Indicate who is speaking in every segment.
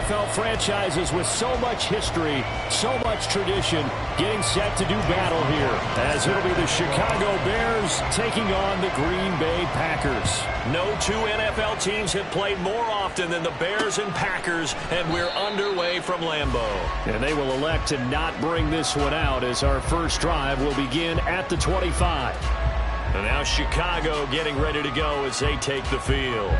Speaker 1: NFL franchises with so much history, so much tradition, getting set to do battle here, as it'll be the Chicago Bears taking on the Green Bay Packers.
Speaker 2: No two NFL teams have played more often than the Bears and Packers, and we're underway from Lambeau.
Speaker 1: And they will elect to not bring this one out, as our first drive will begin at the 25.
Speaker 2: And now Chicago getting ready to go as they take the field.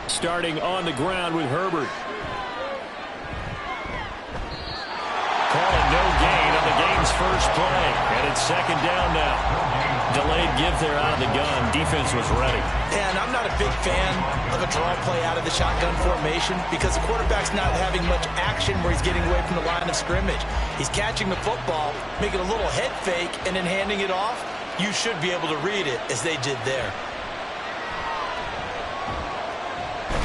Speaker 1: Starting on the ground with Herbert.
Speaker 2: Calling no gain on the game's first play. And it's second down now. Delayed give there out of the gun. Defense was ready.
Speaker 3: Yeah, and I'm not a big fan of a draw play out of the shotgun formation because the quarterback's not having much action where he's getting away from the line of scrimmage. He's catching the football, making a little head fake, and then handing it off. You should be able to read it as they did there.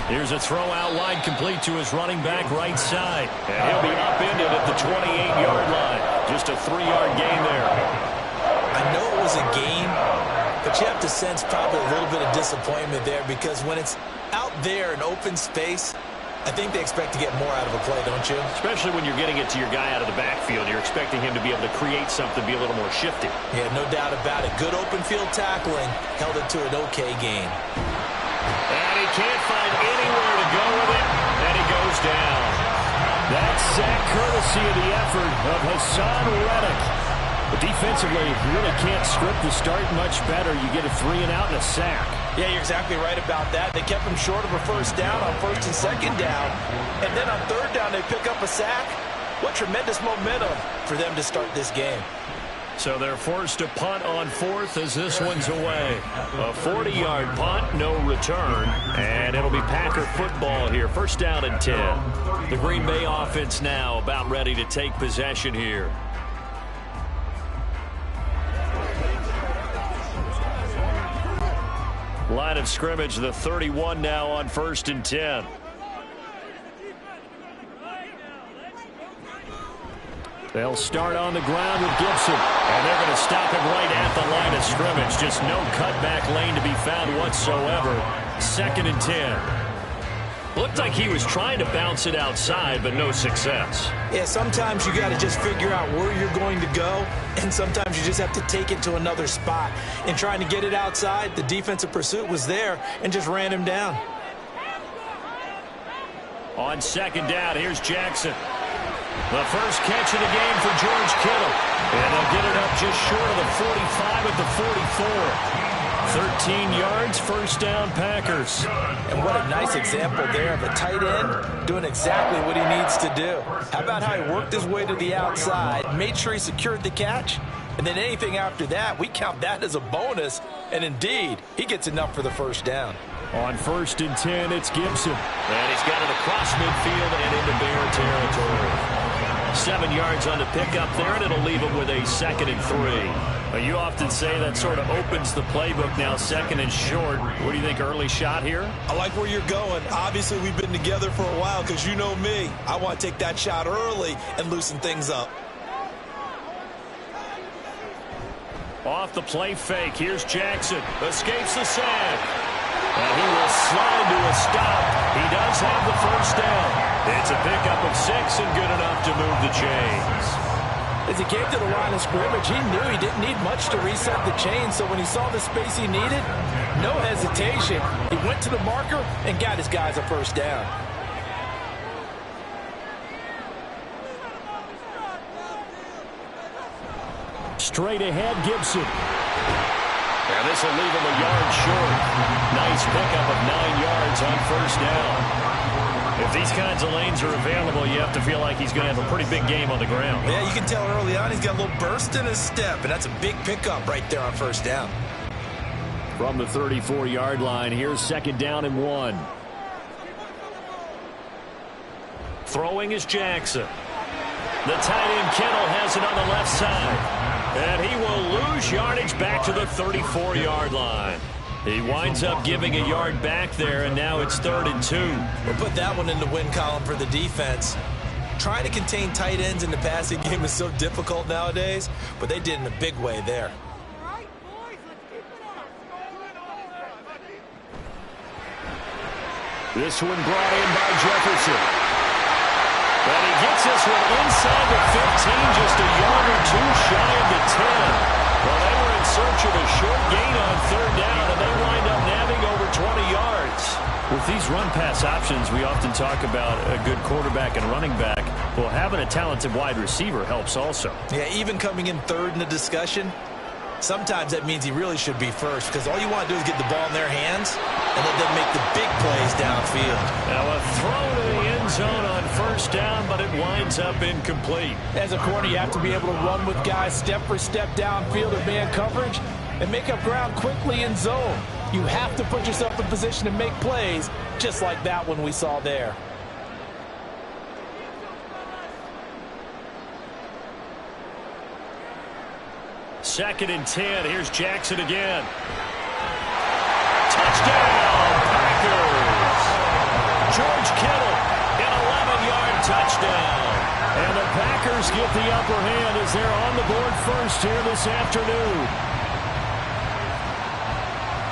Speaker 2: Here's a throw out wide, complete to his running back right side. And he'll be upended at the 28-yard line. Just a 3-yard gain there.
Speaker 3: I know it was a gain, but you have to sense probably a little bit of disappointment there because when it's out there in open space, I think they expect to get more out of a play, don't you?
Speaker 2: Especially when you're getting it to your guy out of the backfield. You're expecting him to be able to create something, be a little more shifty.
Speaker 3: Yeah, no doubt about it. Good open field tackling held it to an okay gain.
Speaker 2: And he can't find anywhere to go with it, and he goes down.
Speaker 1: That's sack courtesy of the effort of Hassan Reddick. But defensively, you really can't script the start much better. You get a 3-and-out and a sack.
Speaker 3: Yeah, you're exactly right about that. They kept him short of a first down on first and second down. And then on third down, they pick up a sack. What tremendous momentum for them to start this game.
Speaker 2: So they're forced to punt on fourth as this one's away. A 40-yard punt, no return. And it'll be Packer football here. First down and 10. The Green Bay offense now about ready to take possession here. Line of scrimmage, the 31 now on first and 10.
Speaker 1: They'll start on the ground with Gibson.
Speaker 2: And they're going to stop him right at the line of scrimmage. Just no cutback lane to be found whatsoever. Second and 10. Looked like he was trying to bounce it outside, but no success.
Speaker 3: Yeah, sometimes you got to just figure out where you're going to go, and sometimes you just have to take it to another spot. In trying to get it outside, the defensive pursuit was there and just ran him down.
Speaker 2: On second down, here's Jackson. The first catch of the game for George Kittle. And they'll get it up just short of the 45 at the 44. 13 yards, first down, Packers.
Speaker 3: And what a nice example there of a tight end doing exactly what he needs to do. How about how he worked his way to the outside, made sure he secured the catch, and then anything after that, we count that as a bonus. And indeed, he gets enough for the first down.
Speaker 1: On first and 10, it's Gibson.
Speaker 2: And he's got it across midfield and into Bear territory. 7 yards on the pickup there, and it'll leave him with a second and 3. You often say that sort of opens the playbook now, second and short. What do you think, early shot here?
Speaker 3: I like where you're going. Obviously, we've been together for a while because you know me. I want to take that shot early and loosen things up.
Speaker 2: Off the play fake, here's Jackson. Escapes the sack. And he will slide to a stop. He does have the first down. It's a pickup of 6 and good enough to move the chains.
Speaker 3: As he came to the line of scrimmage, he knew he didn't need much to reset the chain, so when he saw the space he needed, no hesitation. He went to the marker and got his guys a first down.
Speaker 1: Straight ahead, Gibson.
Speaker 2: And this will leave him a yard short. Nice pickup of 9 yards on first down. If these kinds of lanes are available, you have to feel like he's going to have a pretty big game on the ground.
Speaker 3: Yeah, you can tell early on he's got a little burst in his step, and that's a big pickup right there on first down.
Speaker 1: From the 34-yard line, here's second down and 1.
Speaker 2: Throwing is Jackson. The tight end Kittle has it on the left side. And he will lose yardage back to the 34-yard line. He winds up giving a yard back there, and now it's 3rd and 2.
Speaker 3: We'll put that one in the win column for the defense. Trying to contain tight ends in the passing game is so difficult nowadays, but they did in a big way there.
Speaker 1: This one brought in by Jefferson. And he gets this one inside the 15, just a yard or two shy of the 10. Well, they were in search of a short gain on third down, and they wind up nabbing over 20 yards.
Speaker 2: With these run-pass options, we often talk about a good quarterback and running back. Well, having a talented wide receiver helps also.
Speaker 3: Yeah, even coming in third in the discussion, sometimes that means he really should be first, because all you want to do is get the ball in their hands and let them make the big plays downfield.
Speaker 2: Now a throw to the end zone on first down, but it winds up incomplete.
Speaker 4: As a corner, you have to be able to run with guys step for step downfield or man coverage and make up ground quickly in zone. You have to put yourself in position to make plays, just like that one we saw there.
Speaker 2: Second and 10. Here's Jackson again. Touchdown, Packers. George Kittle, an 11-yard touchdown.
Speaker 1: And the Packers get the upper hand as they're on the board first here this afternoon.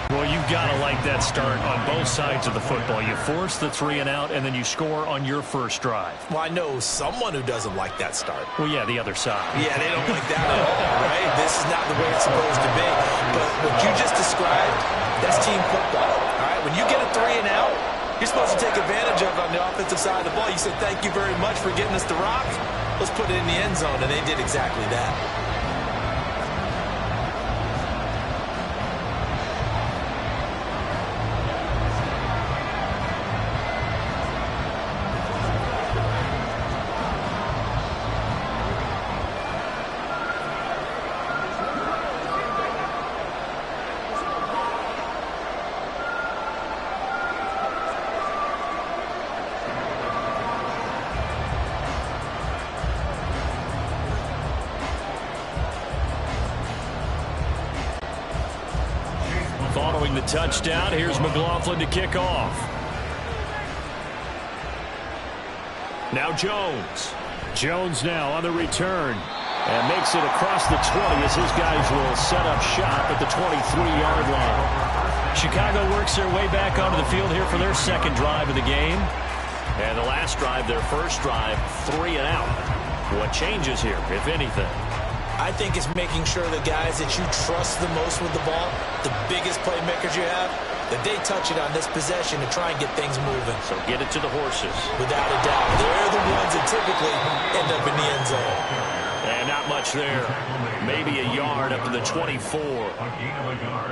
Speaker 2: Well, you've got to like that start on both sides of the football. You force the 3 and out, and then you score on your first drive.
Speaker 3: Well, I know someone who doesn't like that start.
Speaker 2: Well, yeah, the other side.
Speaker 3: Yeah, they don't like that at all, right? This is not the way it's supposed to be. But what you just described, that's team football, all right? When you get a 3 and out, you're supposed to take advantage of it on the offensive side of the ball. You said, thank you very much for getting us the rock. Let's put it in the end zone, and they did exactly that.
Speaker 2: Following the touchdown, here's McLaughlin to kick off. Now Jones.
Speaker 1: Jones now on the return. And makes it across the 20 as his guys will set up shop at the 23-yard line.
Speaker 2: Chicago works their way back onto the field here for their second drive of the game. And the last drive, their first drive, 3 and out. What changes here, if anything?
Speaker 3: I think it's making sure the guys that you trust the most with the ball, the biggest playmakers you have, that they touch it on this possession to try and get things moving.
Speaker 2: So get it to the horses.
Speaker 3: Without a doubt. They're the ones that typically end up in the end zone.
Speaker 2: And not much there. Maybe a yard up to the 24.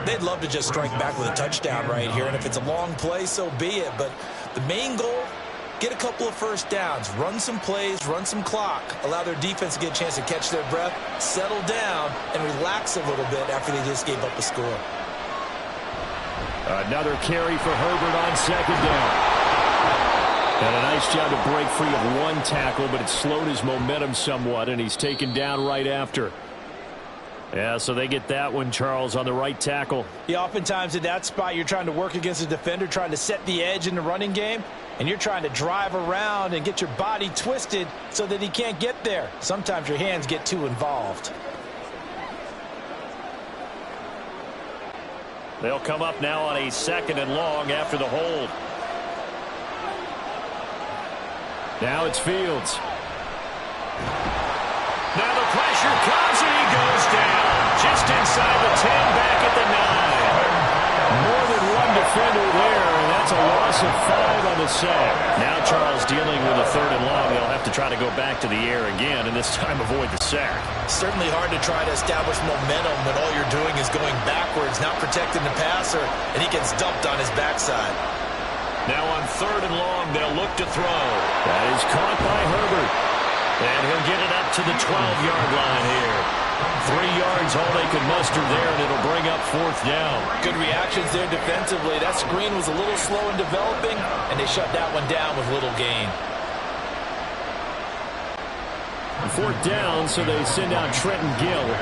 Speaker 3: They'd love to just strike back with a touchdown right here, and if it's a long play, so be it. But the main goal, get a couple of first downs, run some plays, run some clock, allow their defense to get a chance to catch their breath, settle down, and relax a little bit after they just gave up a score.
Speaker 1: Another carry for Herbert on second down. And a nice job to break free of one tackle, but it slowed his momentum somewhat, and he's taken down right after. Yeah, so they get that one, Charles, on the right tackle.
Speaker 4: Yeah, oftentimes in that spot, you're trying to work against a defender, trying to set the edge in the running game, and you're trying to drive around and get your body twisted so that he can't get there. Sometimes your hands get too involved.
Speaker 2: They'll come up now on a 2nd and long after the hold.
Speaker 1: Now it's Fields.
Speaker 2: Now the pressure comes and he goes down. Just inside the 10, back at the 9.
Speaker 1: More than one defender there, and that's a loss of 5 on the sack.
Speaker 2: Now Charles dealing with a 3rd and long. They'll have to try to go back to the air again, and this time avoid the sack.
Speaker 3: Certainly hard to try to establish momentum when all you're doing is going backwards, not protecting the passer, and he gets dumped on his backside.
Speaker 2: Now on 3rd and long, they'll look to throw.
Speaker 1: That is caught by Herbert.
Speaker 2: And he'll get it up to the 12-yard line here. 3 yards, all they could muster there, and it'll bring up 4th down.
Speaker 4: Good reactions there defensively. That screen was a little slow in developing, and they shut that one down with little gain.
Speaker 1: 4th down, so they send out Trenton Gill.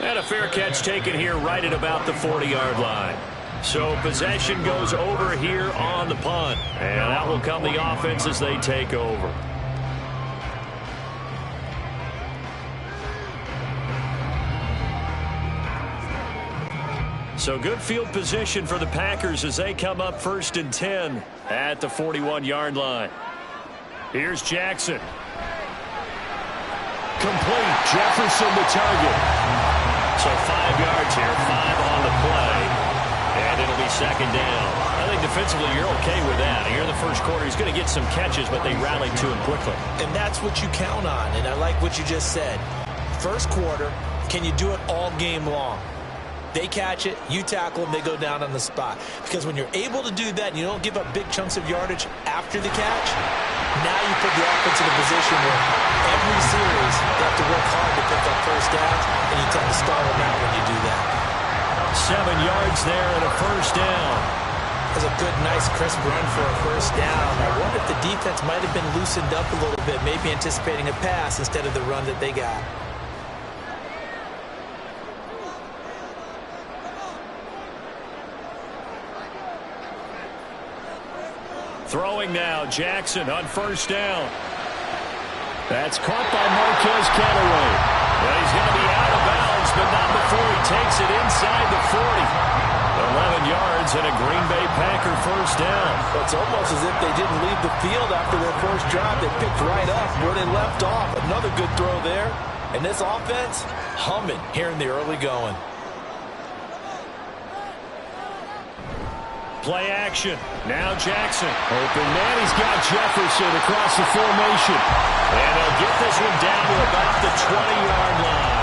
Speaker 2: And a fair catch taken here right at about the 40-yard line. So possession goes over here on the punt. And out will come the offense as they take over. So good field position for the Packers as they come up 1st and 10 at the 41-yard line. Here's Jackson.
Speaker 1: Complete. Jefferson the target.
Speaker 2: So 5 yards here, 5 on the play, and it'll be 2nd down. I think defensively you're okay with that. Here in the first quarter, he's going to get some catches, but they rallied to him quickly.
Speaker 3: And that's what you count on, and I like what you just said. First quarter, can you do it all game long? They catch it, you tackle them, they go down on the spot. Because when you're able to do that and you don't give up big chunks of yardage after the catch, now you put the offense in a position where every series they have to work hard to pick up first downs, and you tend to stall them out when you do that.
Speaker 2: 7 yards there and a first down.
Speaker 3: That's a good, nice, crisp run for a first down. I wonder if the defense might have been loosened up a little bit, maybe anticipating a pass instead of the run that they got.
Speaker 2: Throwing now, Jackson on first down. That's caught by Marquez Callaway. And he's going to be out of bounds, but not before he takes it inside the 40. 11 yards and a Green Bay Packer first down.
Speaker 4: It's almost as if they didn't leave the field after their first drive. They picked right up where they left off. Another good throw there. And this offense, humming here in the early going.
Speaker 2: Play action. Now Jackson. Open man. He's got Jefferson across the formation. And they'll get this one down to about the 20-yard line.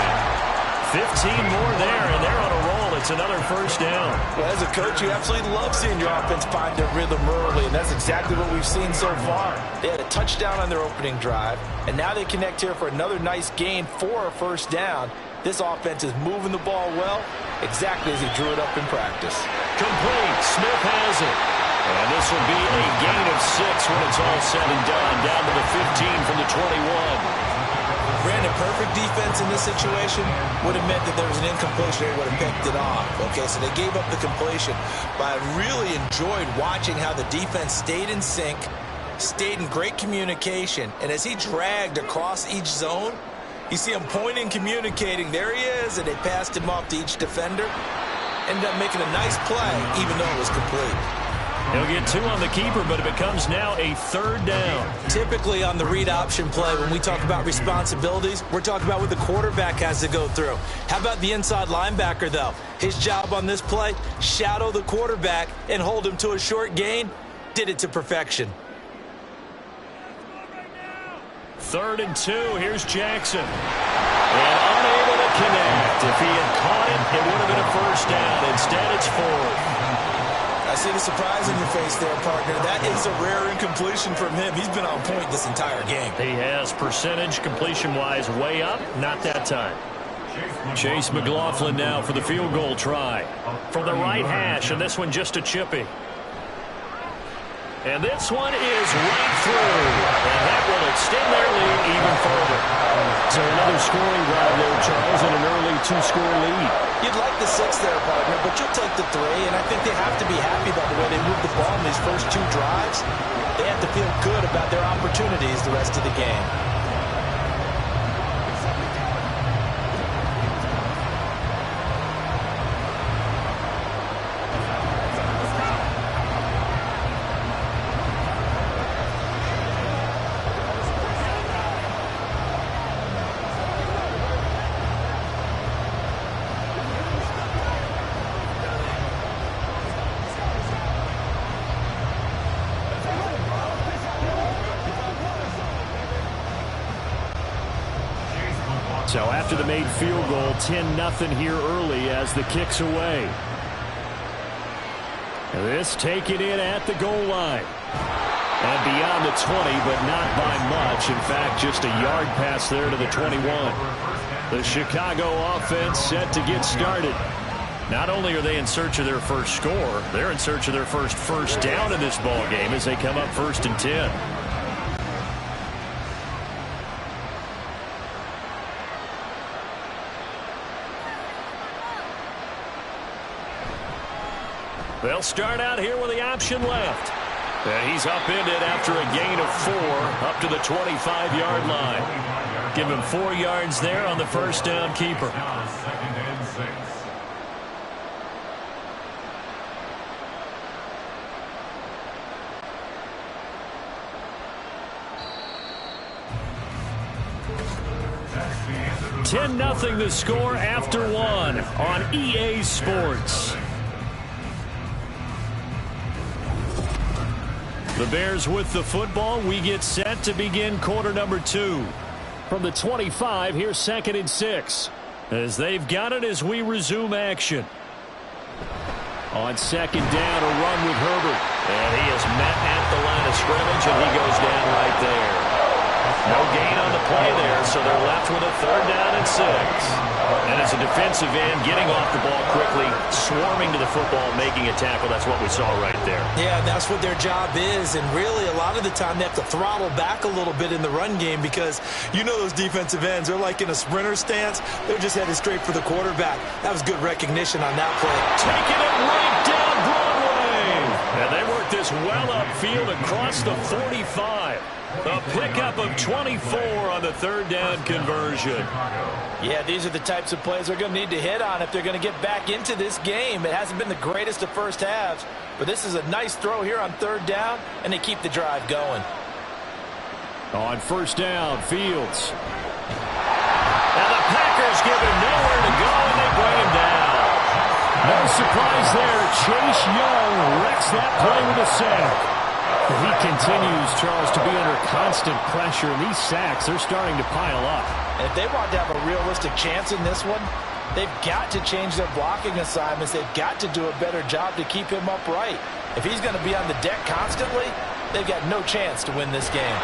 Speaker 2: 15 more there, and they're on a roll. It's another first down.
Speaker 4: Well, as a coach, you absolutely love seeing your offense find their rhythm early, and that's exactly what we've seen so far. They had a touchdown on their opening drive, and now they connect here for another nice gain for a first down. This offense is moving the ball well, exactly as he drew it up in practice.
Speaker 2: Complete. Smith has it. And this will be a gain of 6 when it's all said and done. Down to the 15 from the 21.
Speaker 3: Brandon, perfect defense in this situation would have meant that there was an incompletion. They would have picked it off. Okay, so they gave up the completion. But I really enjoyed watching how the defense stayed in sync, stayed in great communication. And as he dragged across each zone, you see him pointing, communicating. There he is, and they passed him off to each defender. Ended up making a nice play, even though it was complete.
Speaker 2: He'll get 2 on the keeper, but it becomes now a 3rd down.
Speaker 3: Typically on the read option play, when we talk about responsibilities, we're talking about what the quarterback has to go through. How about the inside linebacker, though? His job on this play, shadow the quarterback and hold him to a short gain. Did it to perfection.
Speaker 2: 3rd and 2. Here's Jackson. And unable to connect. If he had caught it, it would have been a first down. Instead, it's 4th.
Speaker 3: I see the surprise in your face there, partner. That is a rare incompletion from him. He's been on point this entire game.
Speaker 2: He has percentage completion-wise way up. Not that time. Chase McLaughlin now for the field goal try. From the right hash, and this one just a chippy. And this one is right through. And that will extend their lead even further. So another scoring drive there, Charles, and an early 2-score lead.
Speaker 3: You'd like the 6 there, partner, but you'll take the 3. And I think they have to be happy about the way they moved the ball in these first 2 drives. They have to feel good about their opportunities the rest of the game.
Speaker 2: So after the made field goal, 10-0 here early as the kick's away. This taken in at the goal line. And beyond the 20, but not by much. In fact, just a yard pass there to the 21. The Chicago offense set to get started. Not only are they in search of their first score, they're in search of their first down in this ball game as they come up 1st and 10. They'll start out here with the option left. And he's upended after a gain of 4 up to the 25-yard line. Give him 4 yards there on the first down keeper. $10-0 the score after 1 on EA Sports. The Bears with the football. We get set to begin quarter number 2. From the 25, here's 2nd and 6. As they've got it as we resume action. On 2nd down, a run with Herbert. And he is met at the line of scrimmage, and he goes down right there. No gain on the play there, so they're left with a 3rd down and 6. And as a defensive end, getting off the ball quickly, swarming to the football, making a tackle. That's what we saw right there.
Speaker 3: Yeah, that's what their job is. And really, a lot of the time, they have to throttle back a little bit in the run game because you know those defensive ends, they're like in a sprinter stance. They're just headed straight for the quarterback. That was good recognition on that play.
Speaker 2: Taking it right down Broadway. And they work this well upfield across the 45. A pickup of 24 on the 3rd down conversion.
Speaker 4: Yeah, these are the types of plays they're going to need to hit on if they're going to get back into this game. It hasn't been the greatest of first halves, but this is a nice throw here on 3rd down, and they keep the drive going.
Speaker 2: On 1st down, Fields. And the Packers give him nowhere to go, and they bring him down. No surprise there. Chase Young wrecks that play with a sack. He continues, Charles, to be under constant pressure, and these sacks are starting to pile up.
Speaker 4: And if they want to have a realistic chance in this one, they've got to change their blocking assignments. They've got to do a better job to keep him upright. If he's going to be on the deck constantly, they've got no chance to win this game.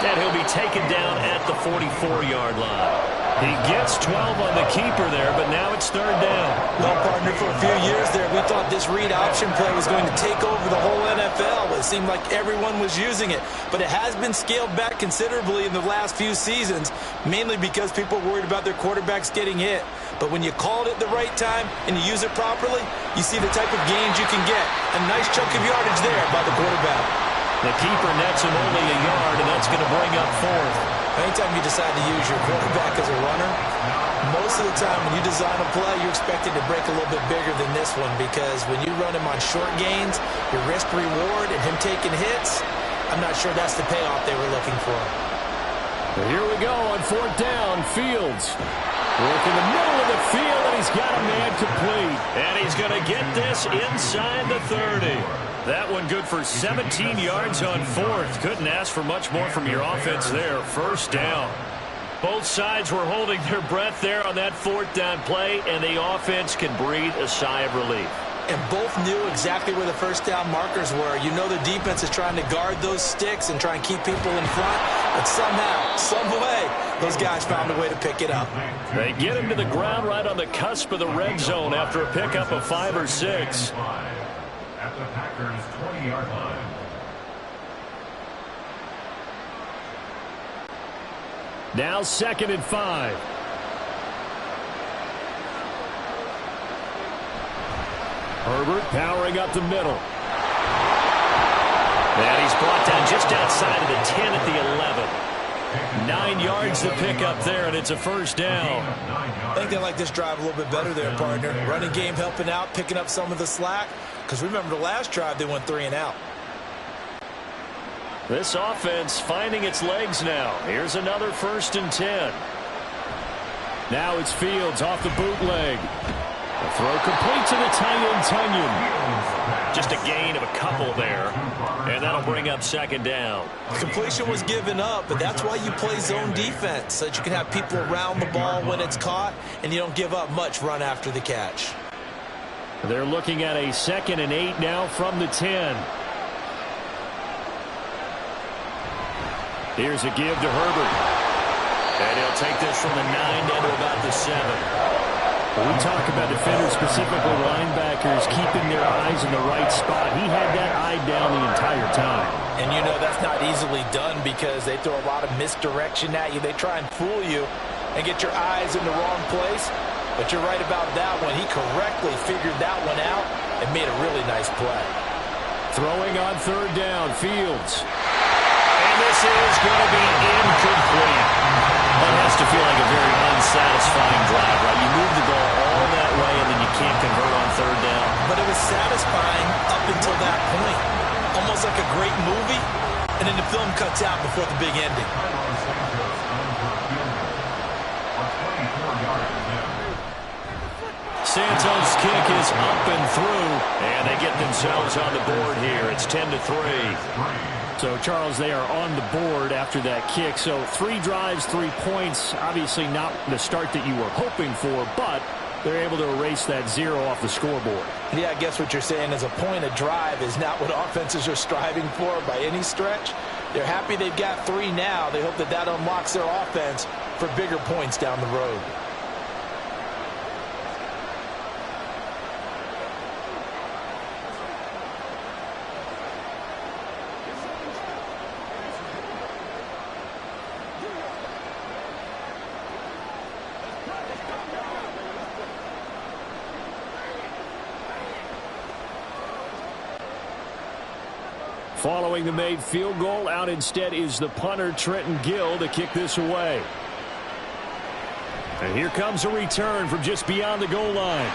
Speaker 2: And he'll be taken down at the 44-yard line. He gets 12 on the keeper there, but now it's 3rd down.
Speaker 3: Well, partner, for a few years there, we thought this read option play was going to take over the whole NFL. It seemed like everyone was using it, but it has been scaled back considerably in the last few seasons, mainly because people are worried about their quarterbacks getting hit. But when you call it at the right time and you use it properly, you see the type of gains you can get. A nice chunk of yardage there by the quarterback.
Speaker 2: The keeper nets him only a yard, and that's going to bring up 4th.
Speaker 3: Anytime you decide to use your quarterback as a runner, most of the time when you design a play, you're expected to break a little bit bigger than this one because when you run him on short gains, your risk-reward and him taking hits, I'm not sure that's the payoff they were looking for.
Speaker 2: Well, here we go on 4th down. Fields work in the middle of the field, and he's got a man complete. And he's going to get this inside the 30. That one good for 17 yards on 4th. Couldn't ask for much more from your offense there. 1st down. Both sides were holding their breath there on that 4th down play, and the offense can breathe a sigh of relief.
Speaker 3: And both knew exactly where the 1st down markers were. You know the defense is trying to guard those sticks and try and keep people in front, but somehow, some way, those guys found a way to pick it up.
Speaker 2: They get him to the ground right on the cusp of the red zone after a pickup of 5 or 6.
Speaker 5: At the Packers' 20-yard line.
Speaker 2: Now 2nd and 5. Herbert powering up the middle. And he's brought down just outside of the 10 at the 11. 9 yards to pick up there, and it's a 1st down.
Speaker 3: I think they like this drive a little bit better there, partner. Running game helping out, picking up some of the slack. Because remember the last drive, they went 3 and out.
Speaker 2: This offense finding its legs now. Here's another 1st and 10. Now it's Fields off the bootleg. The throw complete to the Tunyon. Just a gain of a couple there. And that'll bring up 2nd down.
Speaker 3: Completion was given up, but that's why you play zone defense, so that you can have people around the ball when it's caught, and you don't give up much run after the catch.
Speaker 2: They're looking at a 2nd and 8 now from the 10. Here's a give to Herbert. And he'll take this from the 9 down to about the 7. When we talk about defenders, specifically linebackers, keeping their eyes in the right spot, he had that eye down the entire time.
Speaker 4: And you know that's not easily done because they throw a lot of misdirection at you. They try and fool you and get your eyes in the wrong place. But you're right about that one. He correctly figured that one out and made a really nice play.
Speaker 2: Throwing on third down, Fields. And this is going to be incomplete. That has to feel like a very unsatisfying drive, right? You move the ball all that way, and then you can't convert on third down.
Speaker 3: But it was satisfying up until that point. Almost like a great movie, and then the film cuts out before the big ending.
Speaker 2: Santos' kick is up and through, and they get themselves on the board here. It's 10-3. So, Charles, they are on the board after that kick. So 3 drives, 3 points. Obviously not the start that you were hoping for, but they're able to erase that 0 off the scoreboard.
Speaker 4: Yeah, I guess what you're saying is a point of drive is not what offenses are striving for by any stretch. They're happy they've got 3 now. They hope that that unlocks their offense for bigger points down the road.
Speaker 2: Following the made field goal, out instead is the punter, Trenton Gill, to kick this away. And here comes a return from just beyond the goal line.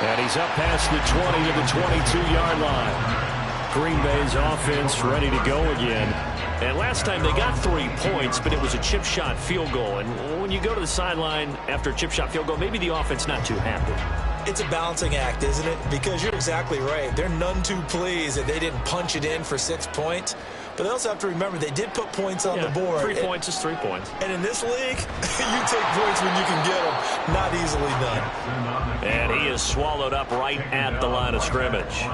Speaker 2: And he's up past the 20 to the 22-yard line. Green Bay's offense ready to go again. And last time they got 3 points, but it was a chip shot field goal. And when you go to the sideline after a chip shot field goal, maybe the offense not too happy.
Speaker 3: It's a balancing act, isn't it? Because you're exactly right. They're none too pleased that they didn't punch it in for 6 points. But they also have to remember they did put points on the board.
Speaker 2: 3 points is 3 points.
Speaker 3: And in this league, you take points when you can get them. Not easily done.
Speaker 2: And he is swallowed up right at the line of scrimmage.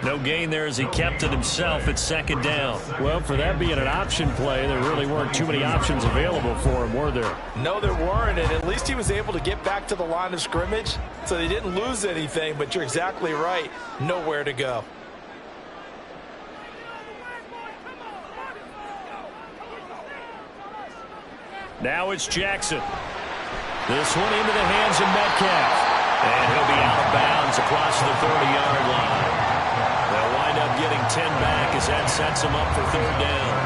Speaker 2: No gain there as he kept it himself at second down. Well, for that being an option play, there really weren't too many options available for him, were there?
Speaker 4: No, there weren't, and at least he was able to get back to the line of scrimmage, so they didn't lose anything, but you're exactly right. Nowhere to go.
Speaker 2: Now it's Jackson. This one into the hands of Metcalf. And he'll be out of bounds across the 30-yard line. They'll wind up getting 10 back as that sets them up for third down.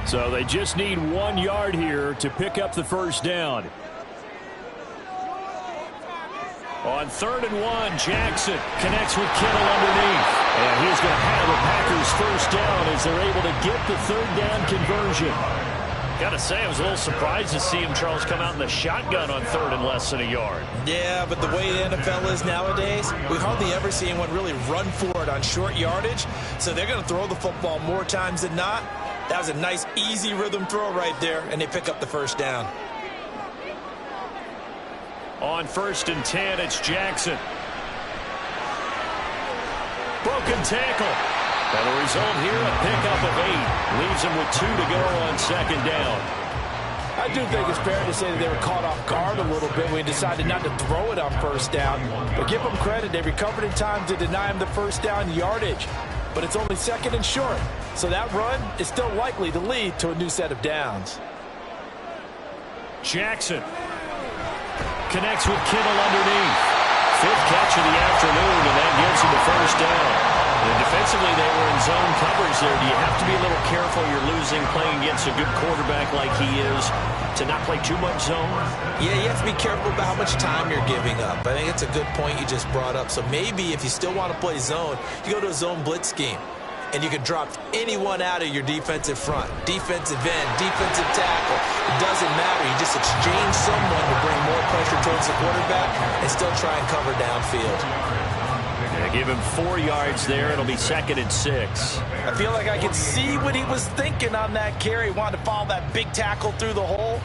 Speaker 2: So they just need 1 yard here to pick up the first down. On 3rd and 1, Jackson connects with Kittle underneath. And he's going to have the Packers first down as they're able to get the third down conversion. Got to say, I was a little surprised to see him, Charles, come out in the shotgun on 3rd and less than a yard.
Speaker 3: Yeah, but the way the NFL is nowadays, we hardly ever see anyone really run for it on short yardage. So they're going to throw the football more times than not. That was a nice, easy rhythm throw right there, and they pick up the first down.
Speaker 2: On 1st and 10, it's Jackson. Broken tackle. And the result here, a pickup of 8. Leaves him with 2 to go on second down.
Speaker 4: I do think it's fair to say that they were caught off guard a little bit when he decided not to throw it on first down. But give them credit. They recovered in time to deny him the first down yardage. But it's only 2nd and short. So that run is still likely to lead to a new set of downs.
Speaker 2: Jackson connects with Kittle underneath. 5th catch of the afternoon, and that gives him the first down. And defensively, they were in zone coverage there. Do you have to be a little careful? You're losing playing against a good quarterback like he is to not play too much zone?
Speaker 3: Yeah, you have to be careful about how much time you're giving up. I think it's a good point you just brought up. So maybe if you still want to play zone, you go to a zone blitz scheme. And you can drop anyone out of your defensive front. Defensive end, defensive tackle. It doesn't matter. You just exchange someone to bring more pressure towards the quarterback and still try and cover downfield.
Speaker 2: Yeah, give him 4 yards there. It'll be 2nd and 6.
Speaker 4: I feel like I can see what he was thinking on that carry. Wanted to follow that big tackle through the hole.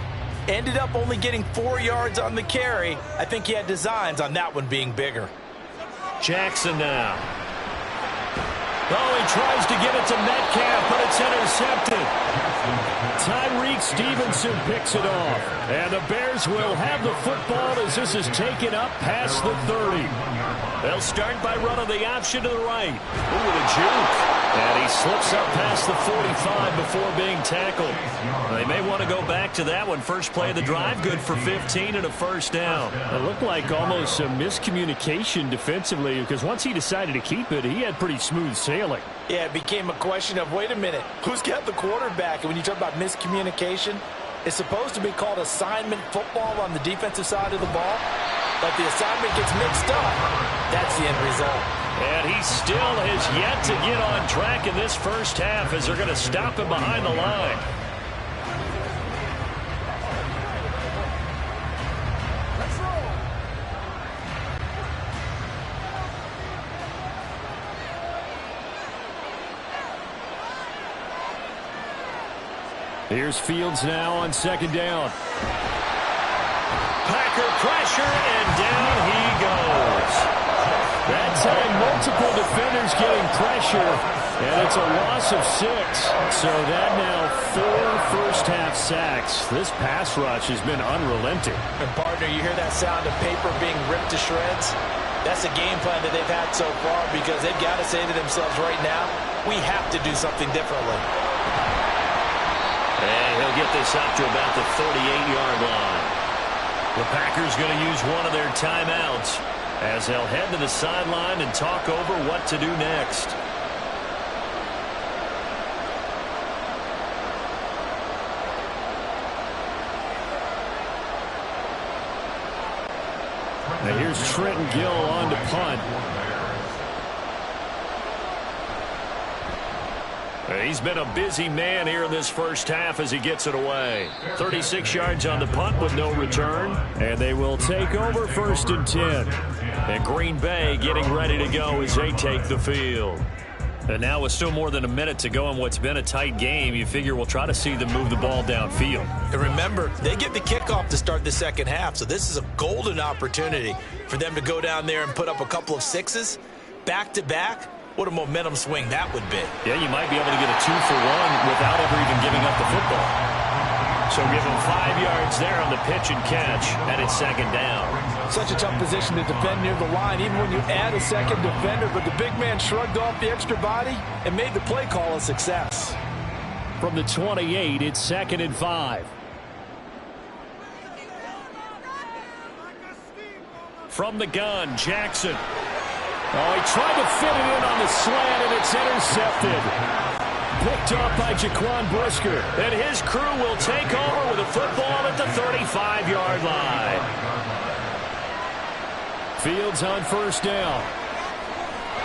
Speaker 4: Ended up only getting 4 yards on the carry. I think he had designs on that one being bigger.
Speaker 2: Jackson now. Oh, he tries to get it to Metcalf, but it's intercepted. Tyreek Stevenson picks it off. And the Bears will have the football as this is taken up past the 30. They'll start by running the option to the right. Ooh, with a juke. And he slips up past the 45 before being tackled. They may want to go back to that one. First play of the drive, good for 15 and a first down.
Speaker 1: It looked like almost a miscommunication defensively, because once he decided to keep it, he had pretty smooth sailing.
Speaker 4: Yeah, it became a question of, wait a minute, who's got the quarterback? And when you talk about miscommunication, it's supposed to be called assignment football on the defensive side of the ball. But the assignment gets mixed up. That's the end result.
Speaker 2: And he still has yet to get on track in this first half as they're going to stop him behind the line.
Speaker 1: Here's Fields now on second down.
Speaker 2: Packer pressure, and down he goes.
Speaker 1: That time, multiple defenders getting pressure, and it's a loss of 6. So that now 4 first-half sacks. This pass rush has been unrelenting.
Speaker 4: And, partner, you hear that sound of paper being ripped to shreds? That's the game plan that they've had so far, because they've got to say to themselves right now, we have to do something differently.
Speaker 2: And he'll get this up to about the 38-yard line. The Packers going to use one of their timeouts as they'll head to the sideline and talk over what to do next.
Speaker 1: Now here's Trenton Gill on to punt.
Speaker 2: He's been a busy man here in this first half as he gets it away. 36 yards on the punt with no return.
Speaker 1: And they will take over 1st and 10.
Speaker 2: And Green Bay getting ready to go as they take the field. And now with still more than a minute to go in what's been a tight game, you figure we'll try to see them move the ball downfield.
Speaker 3: And remember, they get the kickoff to start the second half, so this is a golden opportunity for them to go down there and put up a couple of sixes back-to-back. What a momentum swing that would be.
Speaker 2: Yeah, you might be able to get a 2-for-1 without ever even giving up the football. So give them 5 yards there on the pitch and catch, and it's second down.
Speaker 4: Such a tough position to defend near the line, even when you add a second defender, but the big man shrugged off the extra body and made the play call a success.
Speaker 1: From the 28, it's 2nd and 5.
Speaker 2: From the gun, Jackson.
Speaker 1: Oh, he tried to fit it in on the slant, and it's intercepted. Picked off by Jaquan Brisker.
Speaker 2: And his crew will take over with a football at the 35-yard line.
Speaker 1: Fields on 1st down.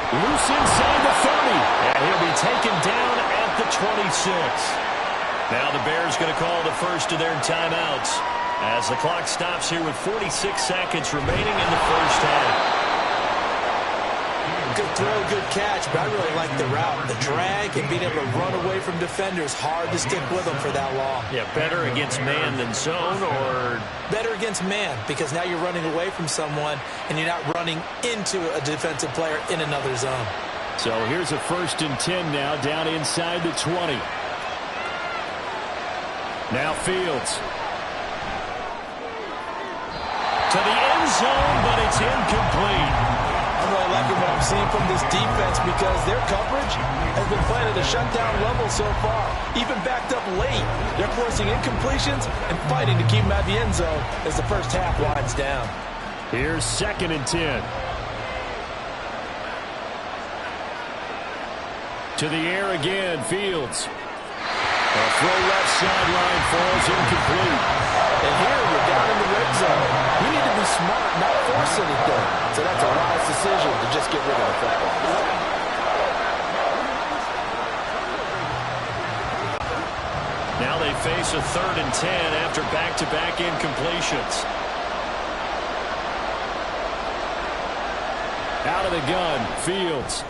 Speaker 1: Loose inside the 30.
Speaker 2: And he'll be taken down at the 26. Now the Bears going to call the first of their timeouts as the clock stops here with 46 seconds remaining in the first half.
Speaker 3: Good throw, good catch, but I really like the route. The drag and being able to run away from defenders, hard to stick with them for that long.
Speaker 2: Yeah, better against man than zone, or?
Speaker 3: Better against man, because now you're running away from someone and you're not running into a defensive player in another zone.
Speaker 1: So here's a 1st and 10 now, down inside the 20. Now Fields.
Speaker 2: To the end zone, but it's incomplete.
Speaker 4: I'm really liking what I'm seeing from this defense because their coverage has been playing at a shutdown level so far. Even backed up late, they're forcing incompletions and fighting to keep them at the end zone as the first half winds down.
Speaker 1: Here's 2nd and 10. To the air again, Fields. A throw left sideline falls incomplete.
Speaker 4: And here we're down in the red zone. We need to be smart, not force anything. So that's a wise decision to just get rid of the football.
Speaker 2: Now they face a 3rd and 10 after back-to-back incompletions.
Speaker 1: Out of the gun, Fields.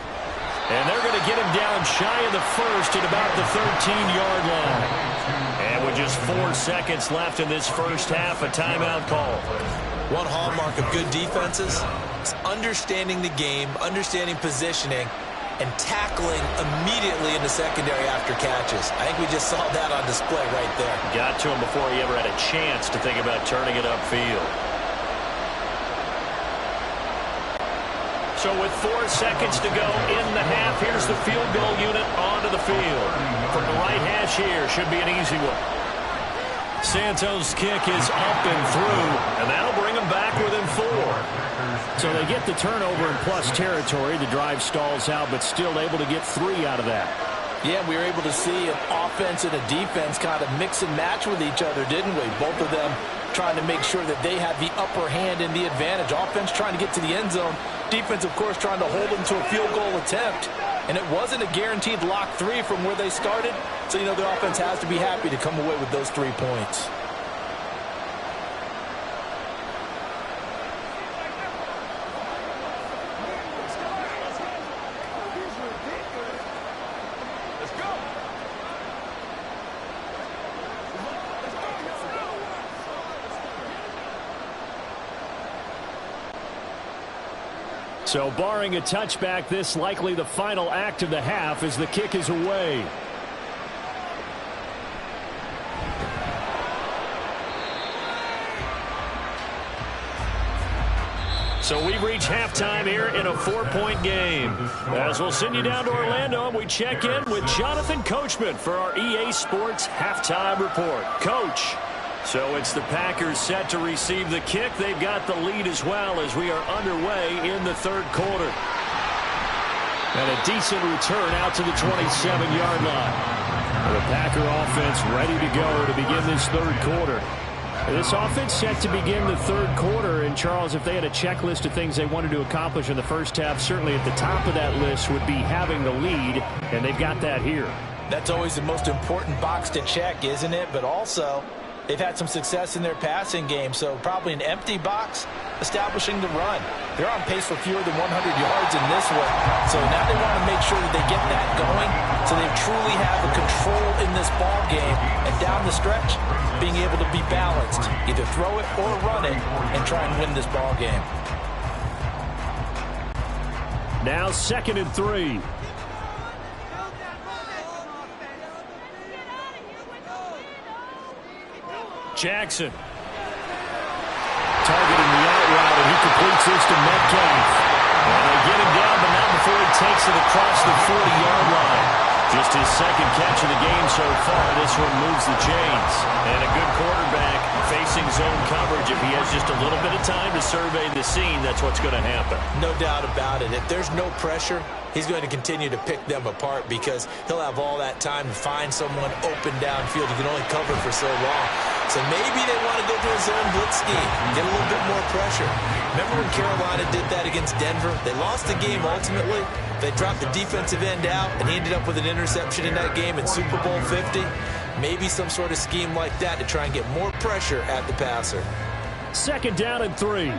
Speaker 2: And they're going to get him down shy of the first at about the 13-yard line. And with just 4 seconds left in this first half, a timeout call.
Speaker 3: One hallmark of good defenses is understanding the game, understanding positioning, and tackling immediately in the secondary after catches. I think we just saw that on display right there.
Speaker 2: Got to him before he ever had a chance to think about turning it upfield. So with 4 seconds to go in the half, here's the field goal unit onto the field. From the right hash here, should be an easy one. Santos' kick is up and through, and that'll bring them back within 4. So they get the turnover in plus territory. The drive stalls out, but still able to get 3 out of that.
Speaker 4: Yeah, we were able to see an offense and a defense kind of mix and match with each other, didn't we? Both of them trying to make sure that they have the upper hand and the advantage. Offense trying to get to the end zone. Defense, of course, trying to hold them to a field goal attempt. And it wasn't a guaranteed lock 3 from where they started. So, you know, the offense has to be happy to come away with those 3 points.
Speaker 2: So barring a touchback, this likely the final act of the half as the kick is away. So we've reached halftime here in a 4-point game. As we'll send you down to Orlando, and we check in with Jonathan Coachman for our EA Sports Halftime Report. Coach. So it's the Packers set to receive the kick. They've got the lead as well as we are underway in the 3rd quarter. And a decent return out to the 27-yard line. The Packer offense ready to go to begin this 3rd quarter. This offense set to begin the 3rd quarter. And, Charles, if they had a checklist of things they wanted to accomplish in the first half, certainly at the top of that list would be having the lead, and they've got that here.
Speaker 4: That's always the most important box to check, isn't it? But also, they've had some success in their passing game, so probably an empty box establishing the run. They're on pace for fewer than 100 yards in this one, so now they want to make sure that they get that going so they truly have a control in this ball game, and down the stretch, being able to be balanced, either throw it or run it, and try and win this ball game.
Speaker 2: Now 2nd and 3. Jackson targeting the out route, and he completes this to Metcalf. And they get him down, but not before he takes it across the 40-yard line. Just his 2nd catch of the game so far. This one moves the chains. And a good quarterback facing zone coverage. If he has just a little bit of time to survey the scene, that's what's going to happen.
Speaker 3: No doubt about it. If there's no pressure, he's going to continue to pick them apart because he'll have all that time to find someone open downfield. He can only cover for so long. So maybe they want to go to a zone blitz scheme, get a little bit more pressure. Remember when Carolina did that against Denver? They lost the game ultimately. They dropped the defensive end out, and he ended up with an interception in that game in Super Bowl 50. Maybe some sort of scheme like that to try and get more pressure at the passer.
Speaker 2: 2nd down and 3. A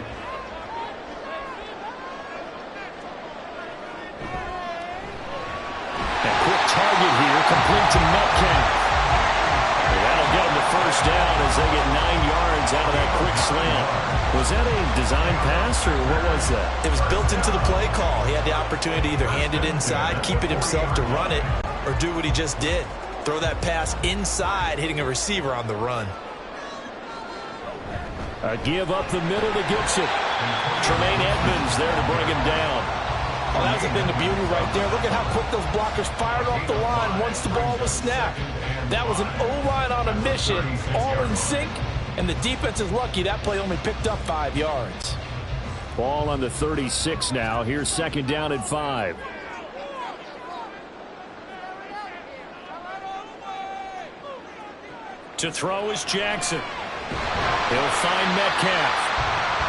Speaker 2: quick target here, complete to Metcalf. That'll get them the 1st down as they get 9 yards out of that quick slant. Was that a design pass, or what was that?
Speaker 3: It was built into the play call. He had the opportunity to either hand it inside, keep it himself to run it, or do what he just did. Throw that pass inside, hitting a receiver on the run.
Speaker 2: A give up the middle to Gibson. Tremaine Edmonds there to bring him down.
Speaker 4: Oh, that was a thing of beauty right there. Look at how quick those blockers fired off the line once the ball was snapped. That was an O-line on a mission, all in sync, and the defense is lucky that play only picked up 5 yards.
Speaker 2: Ball on the 36 now. Here's 2nd down and 5. To throw is Jackson. He'll find Metcalf.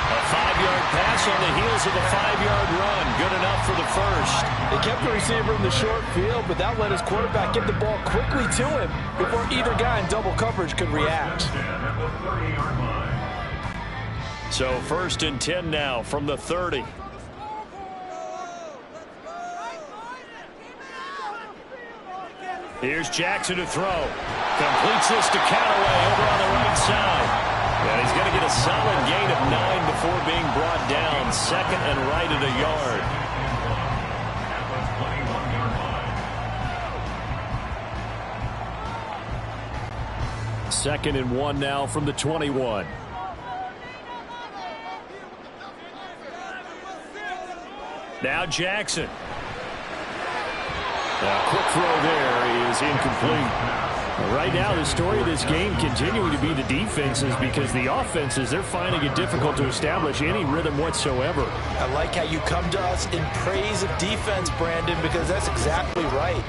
Speaker 2: A 5-yard pass on the heels of a 5-yard run. Good enough for the 1st.
Speaker 4: They kept the receiver in the short field, but that let his quarterback get the ball quickly to him before either guy in double coverage could react.
Speaker 2: So 1st and 10 now from the 30. Here's Jackson to throw. Completes this to Callaway over on the right side. And he's going to get a solid gain of 9 before being brought down. 2nd and right at a yard. Second and 1 now from the 21. Now Jackson. A quick throw there is incomplete. Right now, the story of this game continuing to be the defenses, because the offenses, they're finding it difficult to establish any rhythm whatsoever.
Speaker 3: I like how you come to us in praise of defense, Brandon, because that's exactly right.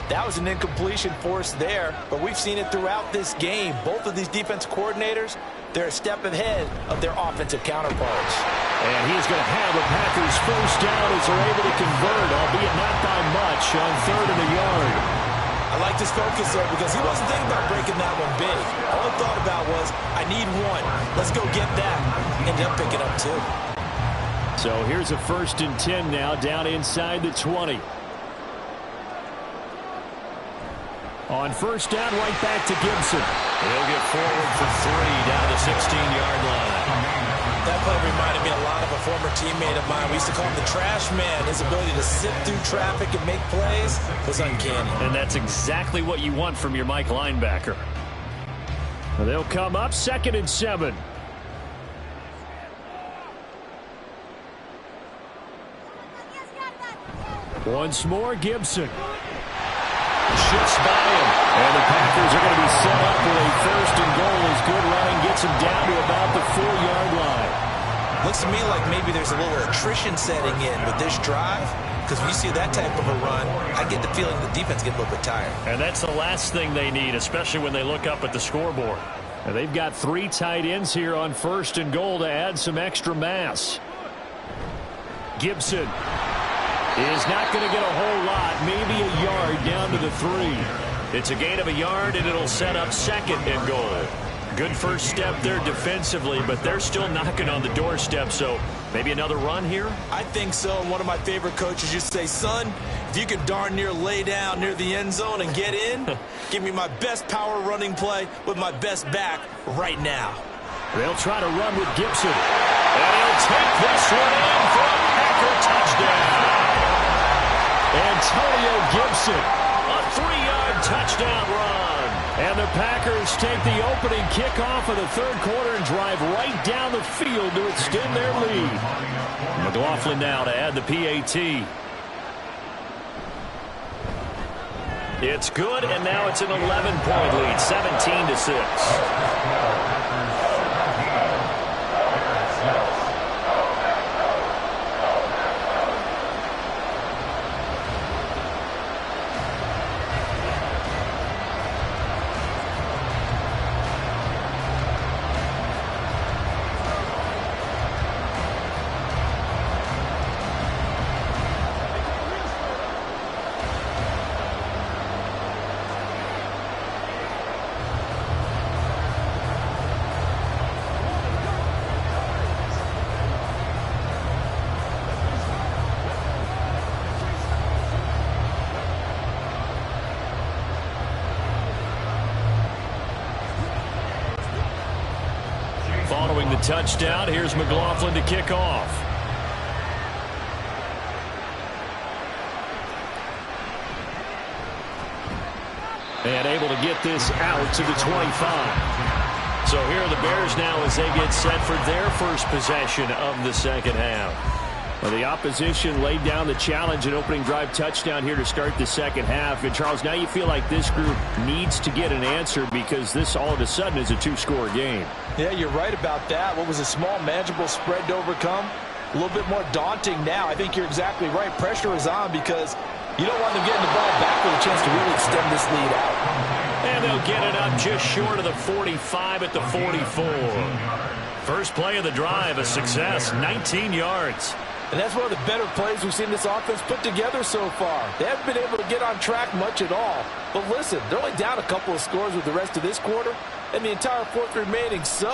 Speaker 3: That was an incompletion forced there, but we've seen it throughout this game. Both of these defense coordinators, they're a step ahead of their offensive counterparts.
Speaker 2: And he is going to have the Packers first down as they're able to convert, albeit not by much, on 3rd and a yard.
Speaker 3: I like his focus there because he wasn't thinking about breaking that one big. All he thought about was, I need one. Let's go get that. Ended up picking up 2.
Speaker 2: So here's a 1st and 10 now, down inside the 20. On 1st down, right back to Gibson.
Speaker 1: He'll get forward for 3 down the 16-yard line.
Speaker 3: That play reminded me a lot of a former teammate of mine. We used to call him the trash man. His ability to sift through traffic and make plays was uncanny.
Speaker 2: And that's exactly what you want from your Mike linebacker. They'll come up 2nd and 7. Once more, Gibson. Shifts by him. And the Packers are going to be set up for a 1st and goal as good running gets them down to about the 4-yard line.
Speaker 3: Looks to me like maybe there's a little attrition setting in with this drive, because when you see that type of a run, I get the feeling the defense gets a little bit tired.
Speaker 2: And that's the last thing they need, especially when they look up at the scoreboard. And they've got 3 tight ends here on 1st and goal to add some extra mass. Gibson is not going to get a whole lot, maybe a yard down to the 3. It's a gain of a yard, and it'll set up 2nd and goal. Good first step there defensively, but they're still knocking on the doorstep, so maybe another run here?
Speaker 3: I think so. One of my favorite coaches used to say, son, if you can darn near lay down near the end zone and get in, give me my best power running play with my best back right now.
Speaker 2: They'll try to run with Gibson. And he'll take this one in for a Packer touchdown. Antonio Gibson, a 3-yard touchdown run. And the Packers take the opening kickoff of the 3rd quarter and drive right down the field to extend their lead. McLaughlin now to add the PAT. It's good, and now it's an 11-point lead, 17-6. Following the touchdown, here's McLaughlin to kick off. And able to get this out to the 25. So here are the Bears now as they get set for their first possession of the 2nd half. Well, the opposition laid down the challenge, an opening drive touchdown here to start the 2nd half. And, Charles, now you feel like this group needs to get an answer because this all of a sudden is a 2-score game.
Speaker 4: Yeah, you're right about that. What was a small, manageable spread to overcome? A little bit more daunting now. I think you're exactly right. Pressure is on because you don't want them getting the ball back with a chance to really extend this lead out.
Speaker 2: And they'll get it up just short of the 45 at the 44. First play of the drive, a success, 19 yards.
Speaker 4: And that's one of the better plays we've seen this offense put together so far. They haven't been able to get on track much at all. But listen, they're only down a couple of scores with the rest of this quarter and the entire 4th remaining. So,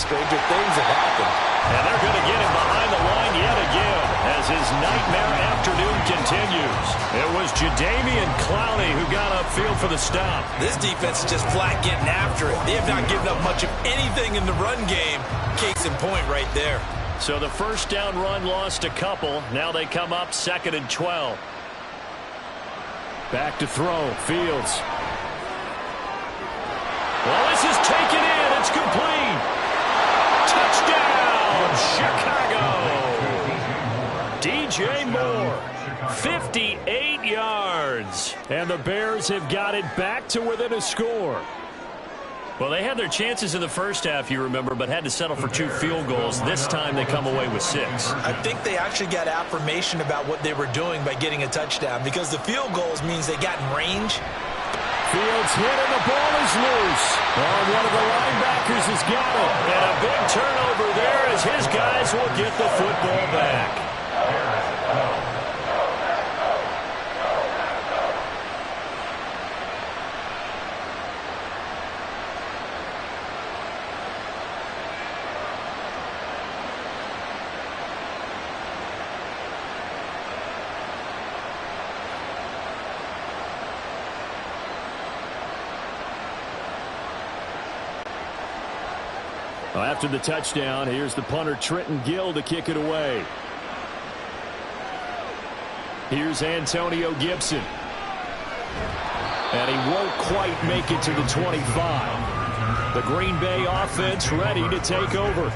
Speaker 4: stranger things have happened.
Speaker 2: And they're going to get him behind the line yet again as his nightmare afternoon continues. It was Jadeveon Clowney who got upfield for the stop.
Speaker 3: This defense is just flat getting after it. They have not given up much of anything in the run game. Case in point right there.
Speaker 2: So the first down run lost a couple. Now they come up 2nd and 12. Back to throw. Fields. Well, this is taken in. It's complete. Touchdown, Chicago. 58 yards. And the Bears have got it back to within a score. Well, they had their chances in the first half, you remember, but had to settle for 2 field goals. This time they come away with 6.
Speaker 3: I think they actually got affirmation about what they were doing by getting a touchdown, because the field goals means they got in range.
Speaker 2: Fields hit and the ball is loose. Oh, one of the linebackers has got it. And a big turnover there as his guys will get the football back. Well, after the touchdown, here's the punter Trenton Gill to kick it away. Here's Antonio Gibson. And he won't quite make it to the 25. The Green Bay offense ready to take over.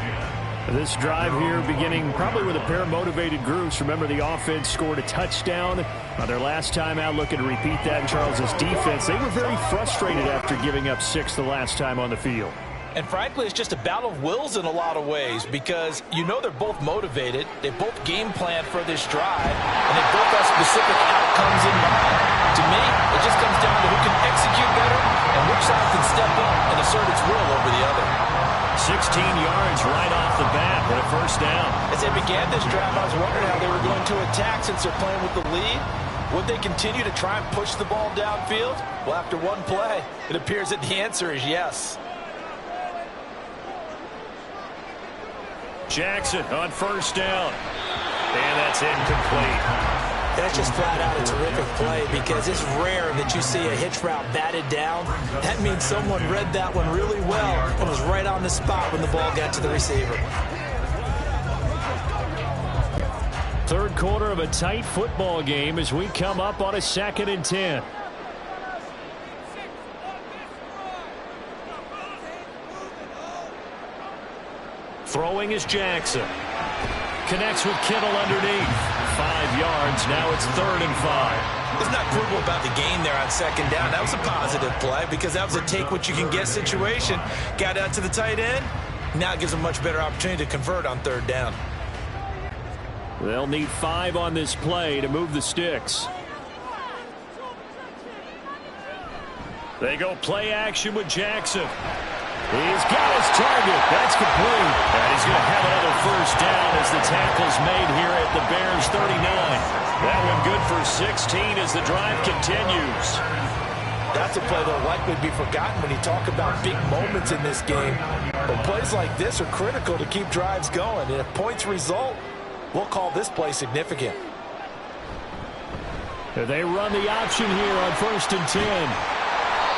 Speaker 2: This drive here beginning probably with a pair of motivated groups. Remember, the offense scored a touchdown on their last time out. Looking to repeat that in Charles's defense. They were very frustrated after giving up 6 the last time on the field.
Speaker 4: And frankly, it's just a battle of wills in a lot of ways, because you know they're both motivated. They both game plan for this drive, and they both have specific outcomes in mind. To me, it just comes down to who can execute better and which side can step up and assert its will over the other.
Speaker 2: 16 yards right off the bat for a first down.
Speaker 4: As they began this drive, I was wondering how they were going to attack since they're playing with the lead. Would they continue to try and push the ball downfield? Well, after one play, it appears that the answer is yes.
Speaker 2: Jackson on first down. And that's incomplete.
Speaker 3: That's just flat out a terrific play, because it's rare that you see a hitch route batted down. That means someone read that one really well and was right on the spot when the ball got to the receiver.
Speaker 2: Third quarter of a tight football game as we come up on a 2nd and 10. Throwing is Jackson. Connects with Kittle underneath. 5 yards. Now it's 3rd and 5.
Speaker 3: It's not quibble about the gain there on 2nd down. That was a positive play, because that was a take-what-you-can-get situation. Got out to the tight end. Now it gives a much better opportunity to convert on 3rd down.
Speaker 2: They'll need 5 on this play to move the sticks. They go play action with Jackson. He's got his target. That's complete. And he's going to have another first down as the tackle's made here at the Bears 39. That one good for 16 as the drive continues.
Speaker 4: That's a play that'll likely be forgotten when you talk about big moments in this game. But plays like this are critical to keep drives going. And if points result, we'll call this play significant.
Speaker 2: They run the option here on 1st and 10.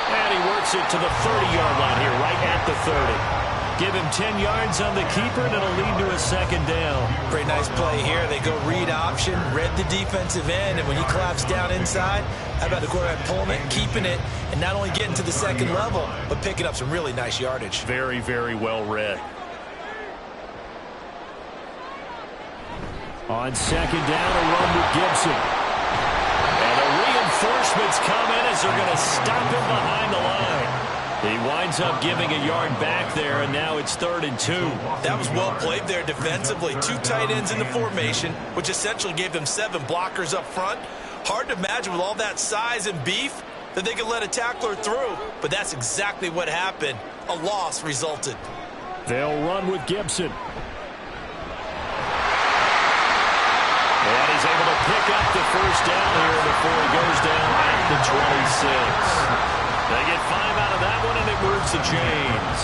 Speaker 2: And he works it to the 30-yard line here, right at the 30. Give him 10 yards on the keeper, and it'll lead to a 2nd down.
Speaker 3: Pretty nice play here. They go read option, read the defensive end, and when he collapsed down inside, how about the quarterback pulling it, keeping it, and not only getting to the 2nd level, but picking up some really nice yardage.
Speaker 2: Very, very well read. On 2nd down, a run with Gibson. Reinforcements come in as they're going to stop him behind the line. He winds up giving a yard back there, and now it's 3rd and 2.
Speaker 3: That was well played there defensively. 2 tight ends in the formation, which essentially gave them 7 blockers up front. Hard to imagine with all that size and beef that they could let a tackler through, but that's exactly what happened. A loss resulted.
Speaker 2: They'll run with Gibson. And he's able to pick up the first down here before he goes down at the 26. They get 5 out of that one, and it moves the chains.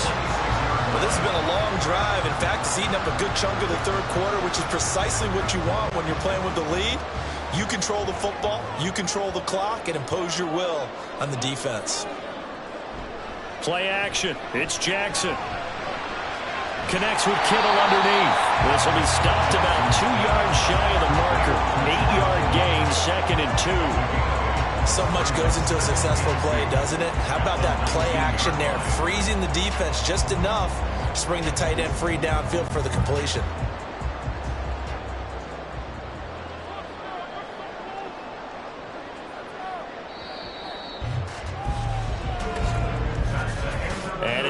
Speaker 3: Well, this has been a long drive. In fact, it's eaten up a good chunk of the 3rd quarter, which is precisely what you want when you're playing with the lead. You control the football, you control the clock, and impose your will on the defense.
Speaker 2: Play action. It's Jackson. Connects with Kittle underneath. This will be stopped about 2 yards shy of the marker. 8-yard gain, 2nd and 2.
Speaker 3: So much goes into a successful play, doesn't it? How about that play action there? Freezing the defense just enough to bring the tight end free downfield for the completion.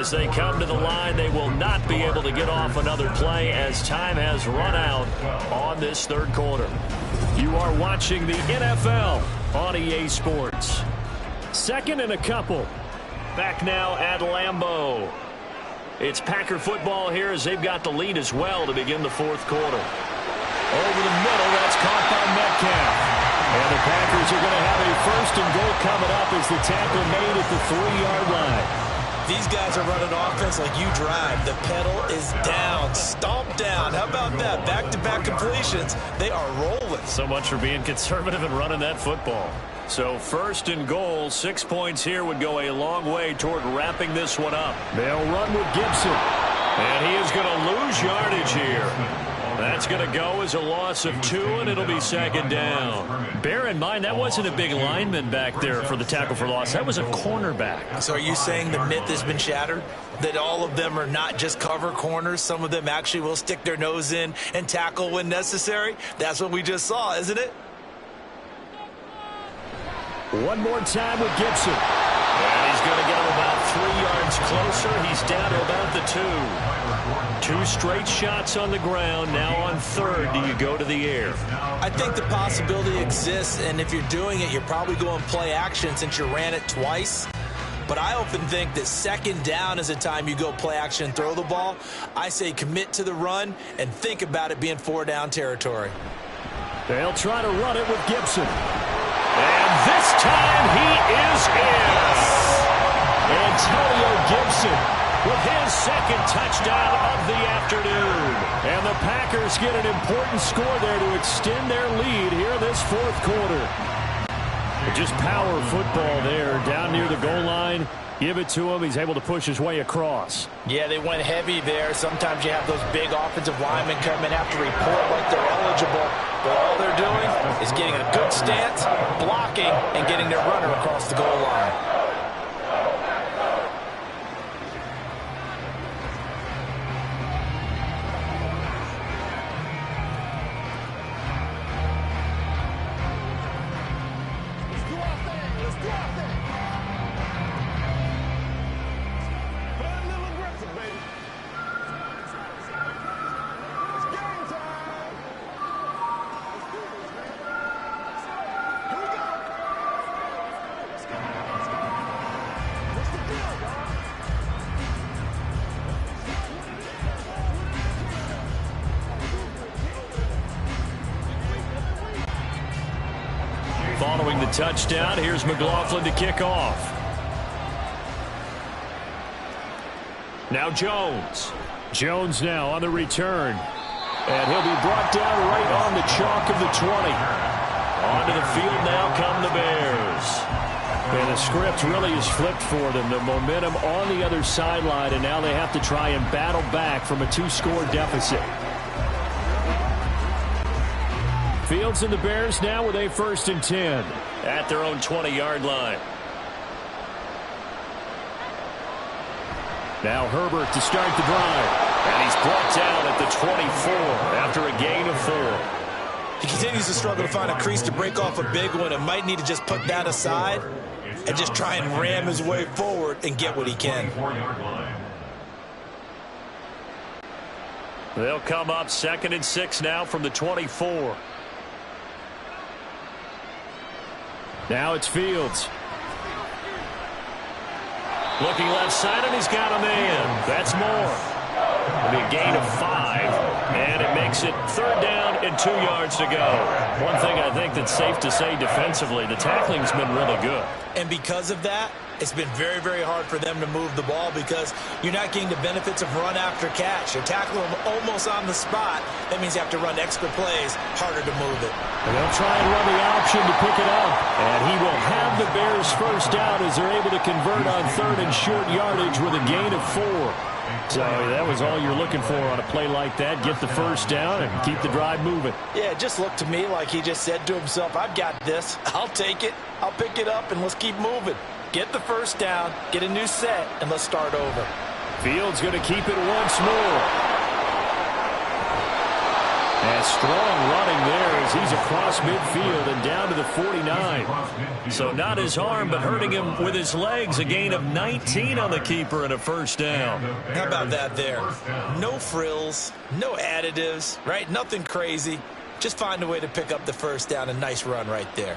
Speaker 2: as they come to the line. They will not be able to get off another play as time has run out on this third quarter. You are watching the NFL on EA Sports. Second and a couple. Back now at Lambeau. It's Packer football here as they've got the lead as well to begin the fourth quarter. Over the middle, that's caught by Metcalf. And the Packers are going to have a first and goal coming up as the tackle made at the 3-yard line.
Speaker 3: These guys are running offense like you drive. The pedal is down, stomped down. How about that? Back-to-back completions. They are rolling.
Speaker 2: So much for being conservative and running that football. So first and goal, 6 points here would go a long way toward wrapping this one up. They'll run with Gibson. And he is going to lose yardage here. That's going to go as a loss of 2, and it'll be second down. Bear in mind, that wasn't a big lineman back there for the tackle for loss. That was a cornerback.
Speaker 3: So are you saying the myth has been shattered? That all of them are not just cover corners? Some of them actually will stick their nose in and tackle when necessary? That's what we just saw, isn't it?
Speaker 2: One more time with Gibson. And he's going to get him about 3 yards closer. He's down to about the 2. 2 straight shots on the ground. Now on third, do you go to the air?
Speaker 3: I think the possibility exists, and if you're doing it, you're probably going play action since you ran it twice. But I often think that second down is a time you go play action and throw the ball. I say commit to the run and think about it being 4-down territory.
Speaker 2: They'll try to run it with Gibson. And this time he is in. Antonio Gibson with his second touchdown of the afternoon. And the Packers get an important score there to extend their lead here this fourth quarter. Just power football there down near the goal line. Give it to him. He's able to push his way across.
Speaker 4: Yeah, they went heavy there. Sometimes you have those big offensive linemen come and have to report like they're eligible. But all they're doing is getting a good stance, blocking, and getting their runner across the goal line.
Speaker 2: Following the touchdown, here's McLaughlin to kick off. Now Jones. Jones now on the return. And he'll be brought down right on the chalk of the 20. Onto the field now come the Bears. And the script really is flipped for them. The momentum on the other sideline, and now they have to try and battle back from a 2-score deficit. Fields and the Bears now with a 1st and 10 at their own 20-yard line. Now Herbert to start the drive. And he's brought down at the 24 after a gain of 4.
Speaker 3: He continues to struggle to find a crease to break off a big one and might need to just put that aside and just try and ram his way forward and get what he can.
Speaker 2: They'll come up 2nd and 6 now from the 24. Now it's Fields. Looking left side, and he's got a man. That's more. It'll be a gain of 5, and it makes it 3rd down and 2 yards to go. One thing I think that's safe to say defensively, the tackling's been really good.
Speaker 3: And because of that, it's been very, very hard for them to move the ball because you're not getting the benefits of run after catch. You're tackling them almost on the spot. That means you have to run extra plays, harder to move it.
Speaker 2: And they'll try and run the option to pick it up. And he will have the Bears 1st down as they're able to convert on 3rd and short yardage with a gain of 4. So that was all you're looking for on a play like that. Get the 1st down and keep the drive moving.
Speaker 4: Yeah, it just looked to me like he just said to himself, I've got this. I'll take it. I'll pick it up, and let's keep moving. Get the 1st down, get a new set, and let's start over.
Speaker 2: Fields going to keep it once more. As strong running there as he's across midfield and down to the 49. So not his arm, but hurting him with his legs. A gain of 19 on the keeper and a first down.
Speaker 3: How about that there? No frills, no additives, right? Nothing crazy. Just find a way to pick up the first down. A nice run right there.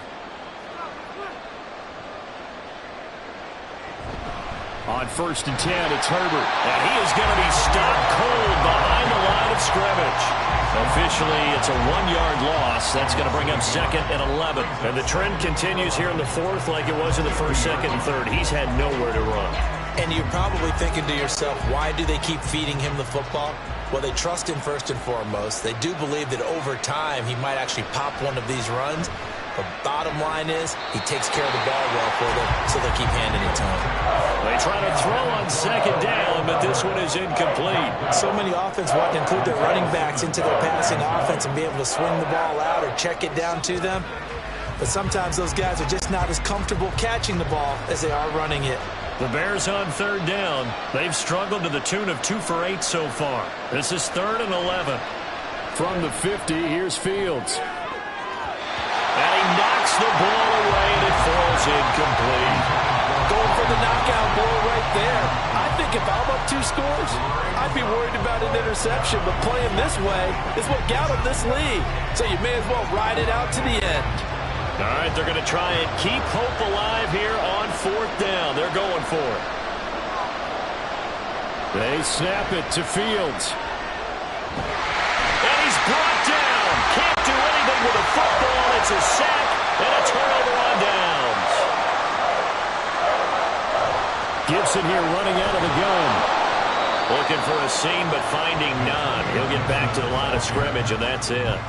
Speaker 2: On 1st and 10, it's Herbert. And he is going to be stopped cold behind the line of scrimmage. Officially, it's a 1-yard loss. That's going to bring up 2nd and 11. And the trend continues here in the 4th like it was in the 1st, 2nd, and 3rd. He's had nowhere to run.
Speaker 3: And you're probably thinking to yourself, why do they keep feeding him the football? Well, they trust him first and foremost. They do believe that over time he might actually pop one of these runs. The bottom line is he takes care of the ball well for them, so they keep handing it to him.
Speaker 2: They try to throw on 2nd down, but this one is incomplete.
Speaker 3: So many offenses want to include their running backs into their passing offense and be able to swing the ball out or check it down to them. But sometimes those guys are just not as comfortable catching the ball as they are running it.
Speaker 2: The Bears on 3rd down. They've struggled to the tune of 2 for 8 so far. This is 3rd and 11. From the 50, here's Fields. And he knocks the ball away, and it falls incomplete.
Speaker 4: Going for the knockout blow right there. I think if I'm up 2 scores, I'd be worried about an interception. But playing this way is what got him this lead. So you may as well ride it out to the end.
Speaker 2: All right, they're going to try and keep hope alive here on 4th down. They're going for it. They snap it to Fields. And he's brought down. Can't do anything with the football. It's a sack and a turnover on downs. Gibson here running out of the gun. Looking for a seam, but finding none. He'll get back to the line of scrimmage, and that's it.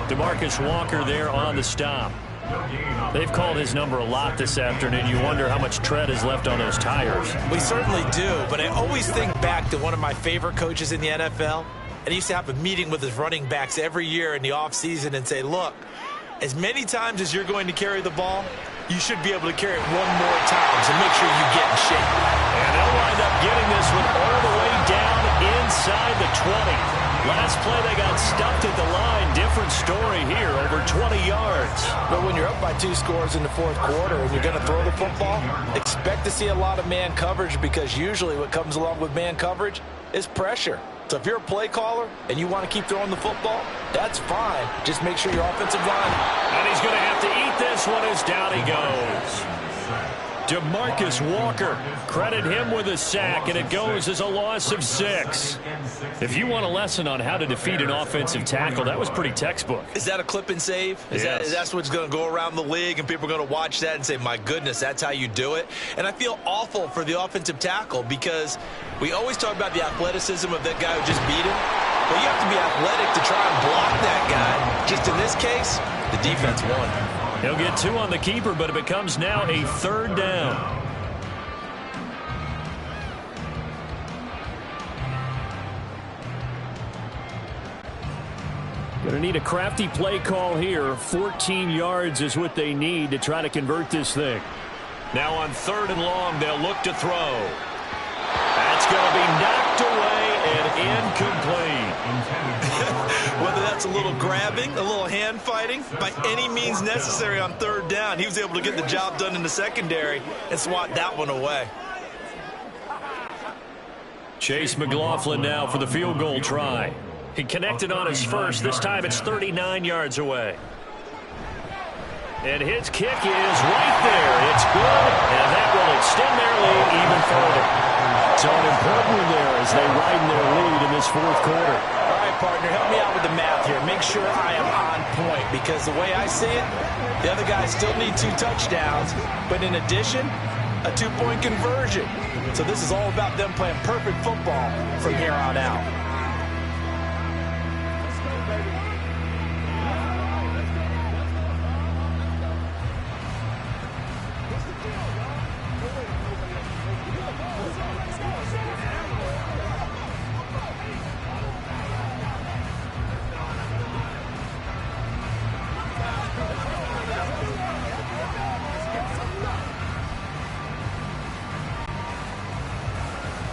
Speaker 2: DeMarcus Walker there on the stop. They've called his number a lot this afternoon. You wonder how much tread is left on those tires.
Speaker 3: We certainly do, but I always think back to one of my favorite coaches in the NFL. And he used to have a meeting with his running backs every year in the offseason and say, look, as many times as you're going to carry the ball, you should be able to carry it 1 more time, so make sure you get in shape.
Speaker 2: And they'll wind up getting this one all the way down inside the 20. Last play, they got stuffed at the line. Different story here, over 20 yards.
Speaker 4: But when you're up by 2 scores in the 4th quarter and you're going to throw the football, expect to see a lot of man coverage, because usually what comes along with man coverage is pressure. So if you're a play caller and you want to keep throwing the football, that's fine. Just make sure your offensive line.
Speaker 2: And he's going to have to eat this one as down he goes. DeMarcus Walker, credit him with a sack, and it goes as a loss of 6. If you want a lesson on how to defeat an offensive tackle, that was pretty textbook.
Speaker 3: Is that a clip and save?
Speaker 2: Yes.
Speaker 3: That's what's going to go around the league, and people are going to watch that and say, my goodness, that's how you do it? And I feel awful for the offensive tackle, because we always talk about the athleticism of that guy who just beat him. Well, you have to be athletic to try and block that guy. Just in this case, the defense won.
Speaker 2: He'll get 2 on the keeper, but it becomes now a 3rd down. Going to need a crafty play call here. 14 yards is what they need to try to convert this thing. Now on 3rd and long, they'll look to throw. That's going to be knocked away and incomplete.
Speaker 3: Whether that's a little grabbing, a little hand fighting, by any means necessary on 3rd down, he was able to get the job done in the secondary and swat that one away.
Speaker 2: Chase McLaughlin now for the field goal try. He connected on his first. This time it's 39 yards away. And his kick is right there. It's good, and that will extend their lead even further. So an important one there as they widen their lead in this 4th quarter.
Speaker 4: All right, partner, help me out with the math here. Make sure I am on point, because the way I see it, the other guys still need 2 touchdowns, but in addition, a 2-point conversion. So this is all about them playing perfect football from here on out.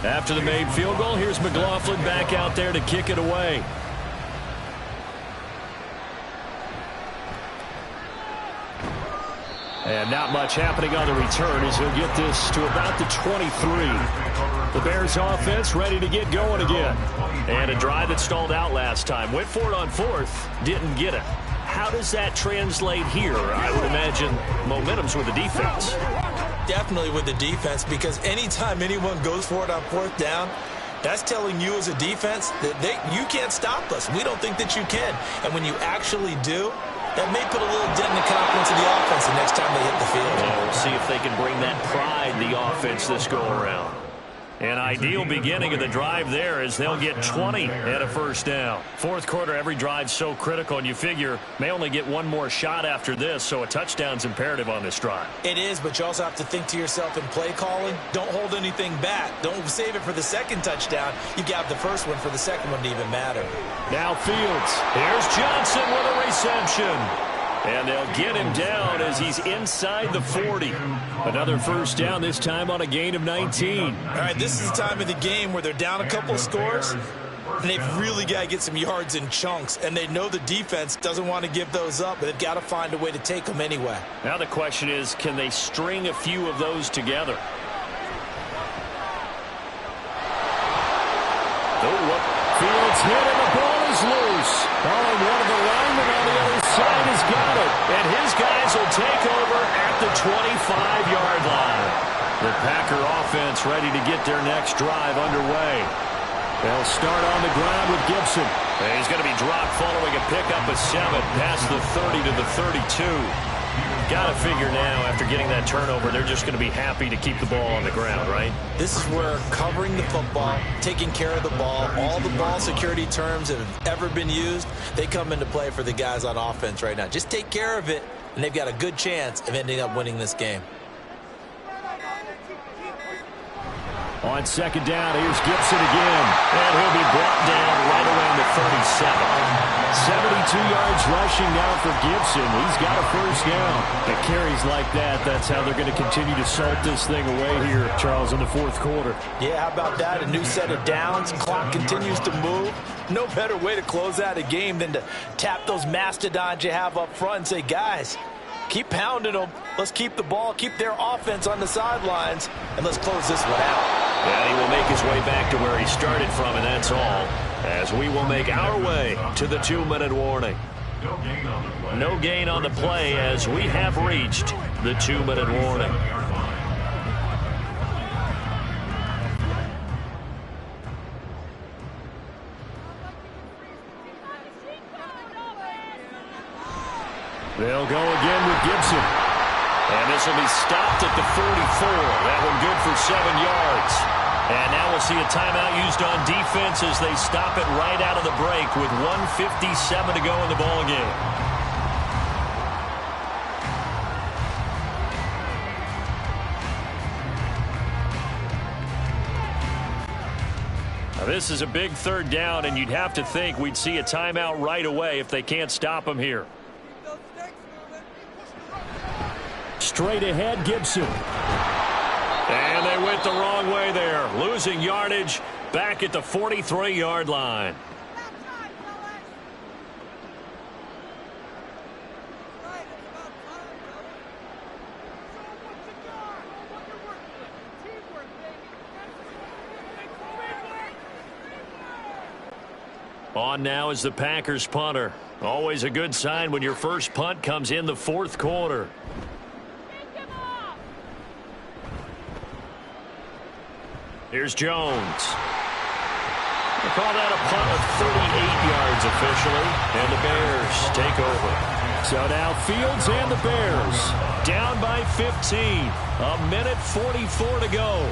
Speaker 2: After the made field goal, here's McLaughlin back out there to kick it away. And not much happening on the return as he'll get this to about the 23. The Bears offense ready to get going again. And a drive that stalled out last time. Went for it on fourth, didn't get it. How does that translate here? I would imagine momentum's with the defense.
Speaker 3: Definitely with the defense, because anytime anyone goes for it on fourth down, that's telling you as a defense that you can't stop us. We don't think that you can. And when you actually do, that may put a little dent in the confidence of the offense the next time they hit the field.
Speaker 2: Well, we'll see if they can bring that pride in the offense this go-around. An ideal beginning of the drive there as they'll get 20 at a first down. Fourth quarter, every drive's so critical, and you figure may only get one more shot after this, so a touchdown's imperative on this drive.
Speaker 3: It is, but you also have to think to yourself in play calling, don't hold anything back. Don't save it for the second touchdown. You got the first one for the second one to even matter.
Speaker 2: Now Fields. Here's Johnson with a reception. And they'll get him down as he's inside the 40. Another first down, this time on a gain of 19.
Speaker 3: All right, this is the time of the game where they're down a couple of scores, and they've really got to get some yards in chunks. And they know the defense doesn't want to give those up, but they've got to find a way to take them anyway.
Speaker 2: Now the question is, can they string a few of those together? Fields hit and the ball is loose. Oh, and one of the linemen on the other side has got it. And his guys will take over at the 25-yard line. The Packer offense ready to get their next drive underway. They'll start on the ground with Gibson. And he's going to be dropped following a pickup of 7 past the 30 to the 32. Got to figure now, after getting that turnover, they're just going to be happy to keep the ball on the ground, right?
Speaker 3: This is where covering the football, taking care of the ball, all the ball security terms that have ever been used, they come into play for the guys on offense right now. Just take care of it, and they've got a good chance of ending up winning this game.
Speaker 2: On second down, here's Gibson again. And he'll be brought down right around the 37. 72 yards rushing now for Gibson. He's got a first down. It carries like that. That's how they're going to continue to salt this thing away here, Charles, in the fourth quarter.
Speaker 3: Yeah, how about that? A new set of downs. Clock continues to move. No better way to close out a game than to tap those mastodons you have up front and say, guys, keep pounding them. Let's keep the ball, keep their offense on the sidelines, and let's close this one out.
Speaker 2: And he will make his way back to where he started from, and that's all. As we will make our way to the 2-minute warning. No gain on the play as we have reached the 2-minute warning. They'll go again with Gibson. And this will be stopped at the 44. That one good for 7 yards. And now we'll see a timeout used on defense as they stop it right out of the break with 1:57 to go in the ball game. Now this is a big third down, and you'd have to think we'd see a timeout right away if they can't stop them here. Straight ahead, Gibson. And they went the wrong way there. Losing yardage back at the 43-yard line. On now is the Packers punter. Always a good sign when your first punt comes in the fourth quarter. Here's Jones. They call that a punt of 38 yards officially, and the Bears take over. So now Fields and the Bears down by 15. A minute 44 to go.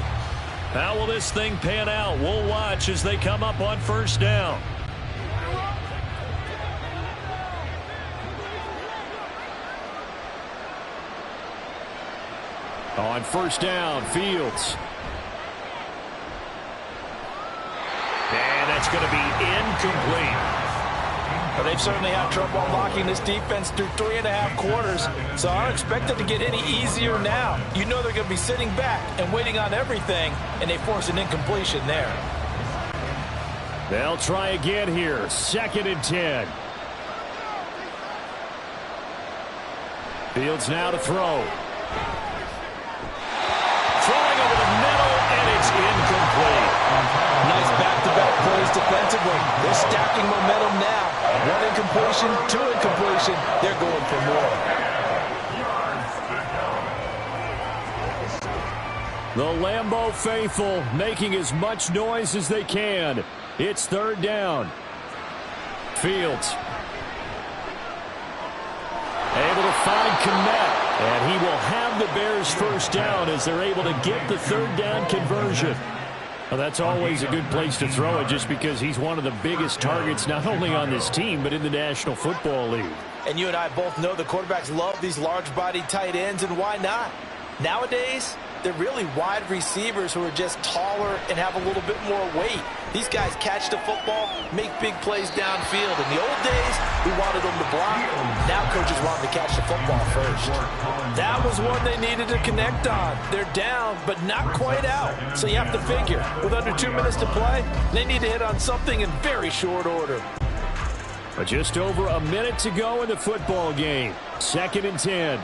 Speaker 2: How will this thing pan out? We'll watch as they come up on first down. On first down, Fields. And that's going to be incomplete.
Speaker 4: Well, they've certainly had trouble unlocking this defense through 3.5 quarters, so I don't expect it to get any easier now. You know they're going to be sitting back and waiting on everything, and they force an incompletion there.
Speaker 2: They'll try again here. 2nd and 10. Fields now to throw.
Speaker 4: taking momentum now. 1 incompletion, 2 incompletion. They're going for more.
Speaker 2: The Lambeau faithful making as much noise as they can. It's 3rd down. Fields able to find Kmet, and he will have the Bears first down as they're able to get the 3rd down conversion. Well, that's always a good place to throw it just because he's one of the biggest targets not only on this team but in the National Football League.
Speaker 3: And you and I both know the quarterbacks love these large-bodied tight ends, and why not? Nowadays, they're really wide receivers who are just taller and have a little bit more weight. These guys catch the football, make big plays downfield. In the old days, we wanted them to block. Now coaches want them to catch the football first.
Speaker 4: That was one they needed to connect on. They're down, but not quite out. So you have to figure, with under 2 minutes to play, they need to hit on something in very short order.
Speaker 2: But just over a minute to go in the football game. 2nd and 10.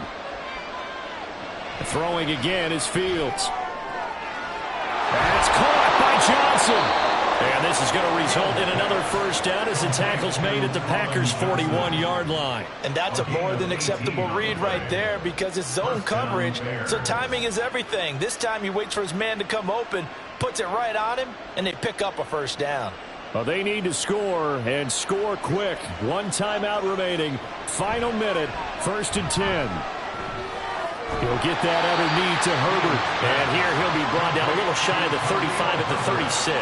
Speaker 2: Throwing again is Fields. That's caught by Johnson. And this is going to result in another first down as the tackle's made at the Packers' 41-yard line.
Speaker 3: And that's a more than acceptable read right there because it's zone coverage, so timing is everything. This time he waits for his man to come open, puts it right on him, and they pick up a first down.
Speaker 2: Well, they need to score, and score quick. 1 timeout remaining. Final minute, 1st and 10. He'll get that underneath to Herbert. And here he'll be brought down a little shy of the 35 at the 36.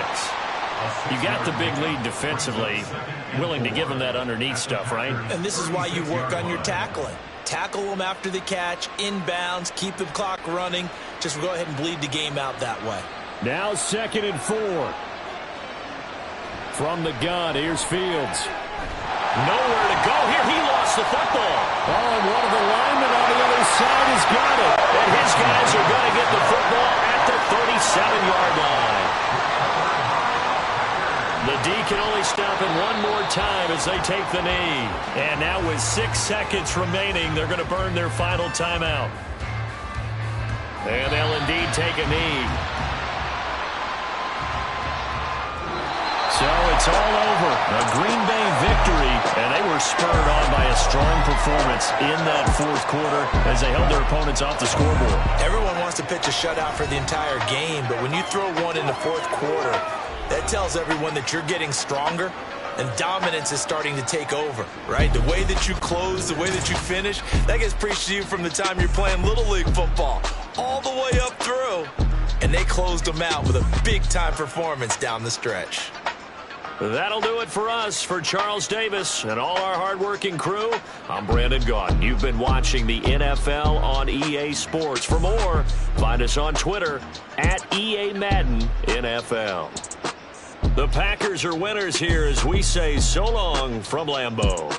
Speaker 2: You got the big lead defensively. Willing to give him that underneath stuff, right?
Speaker 3: And this is why you work on your tackling. Tackle them after the catch, inbounds, keep the clock running. Just go ahead and bleed the game out that way.
Speaker 2: Now 2nd and 4. From the gun, here's Fields. Nowhere to go here. He lost the football. Oh, and one of the linemen on the other side has got it. And his guys are going to get the football at the 37-yard line. The D can only stop it one more time as they take the knee. And now with 6 seconds remaining, they're going to burn their final timeout. And they'll indeed take a knee. So it's all over. A Green Bay victory, and they were spurred on by a strong performance in that 4th quarter as they held their opponents off the scoreboard.
Speaker 3: Everyone wants to pitch a shutout for the entire game, but when you throw one in the 4th quarter, that tells everyone that you're getting stronger and dominance is starting to take over, right? The way that you close, the way that you finish, that gets preached to you from the time you're playing Little League football all the way up through, and they closed them out with a big-time performance down the stretch.
Speaker 2: That'll do it for us. For Charles Davis and all our hardworking crew, I'm Brandon Gaudin. You've been watching the NFL on EA Sports. For more, find us on Twitter at EA Madden NFL. The Packers are winners here as we say so long from Lambeau.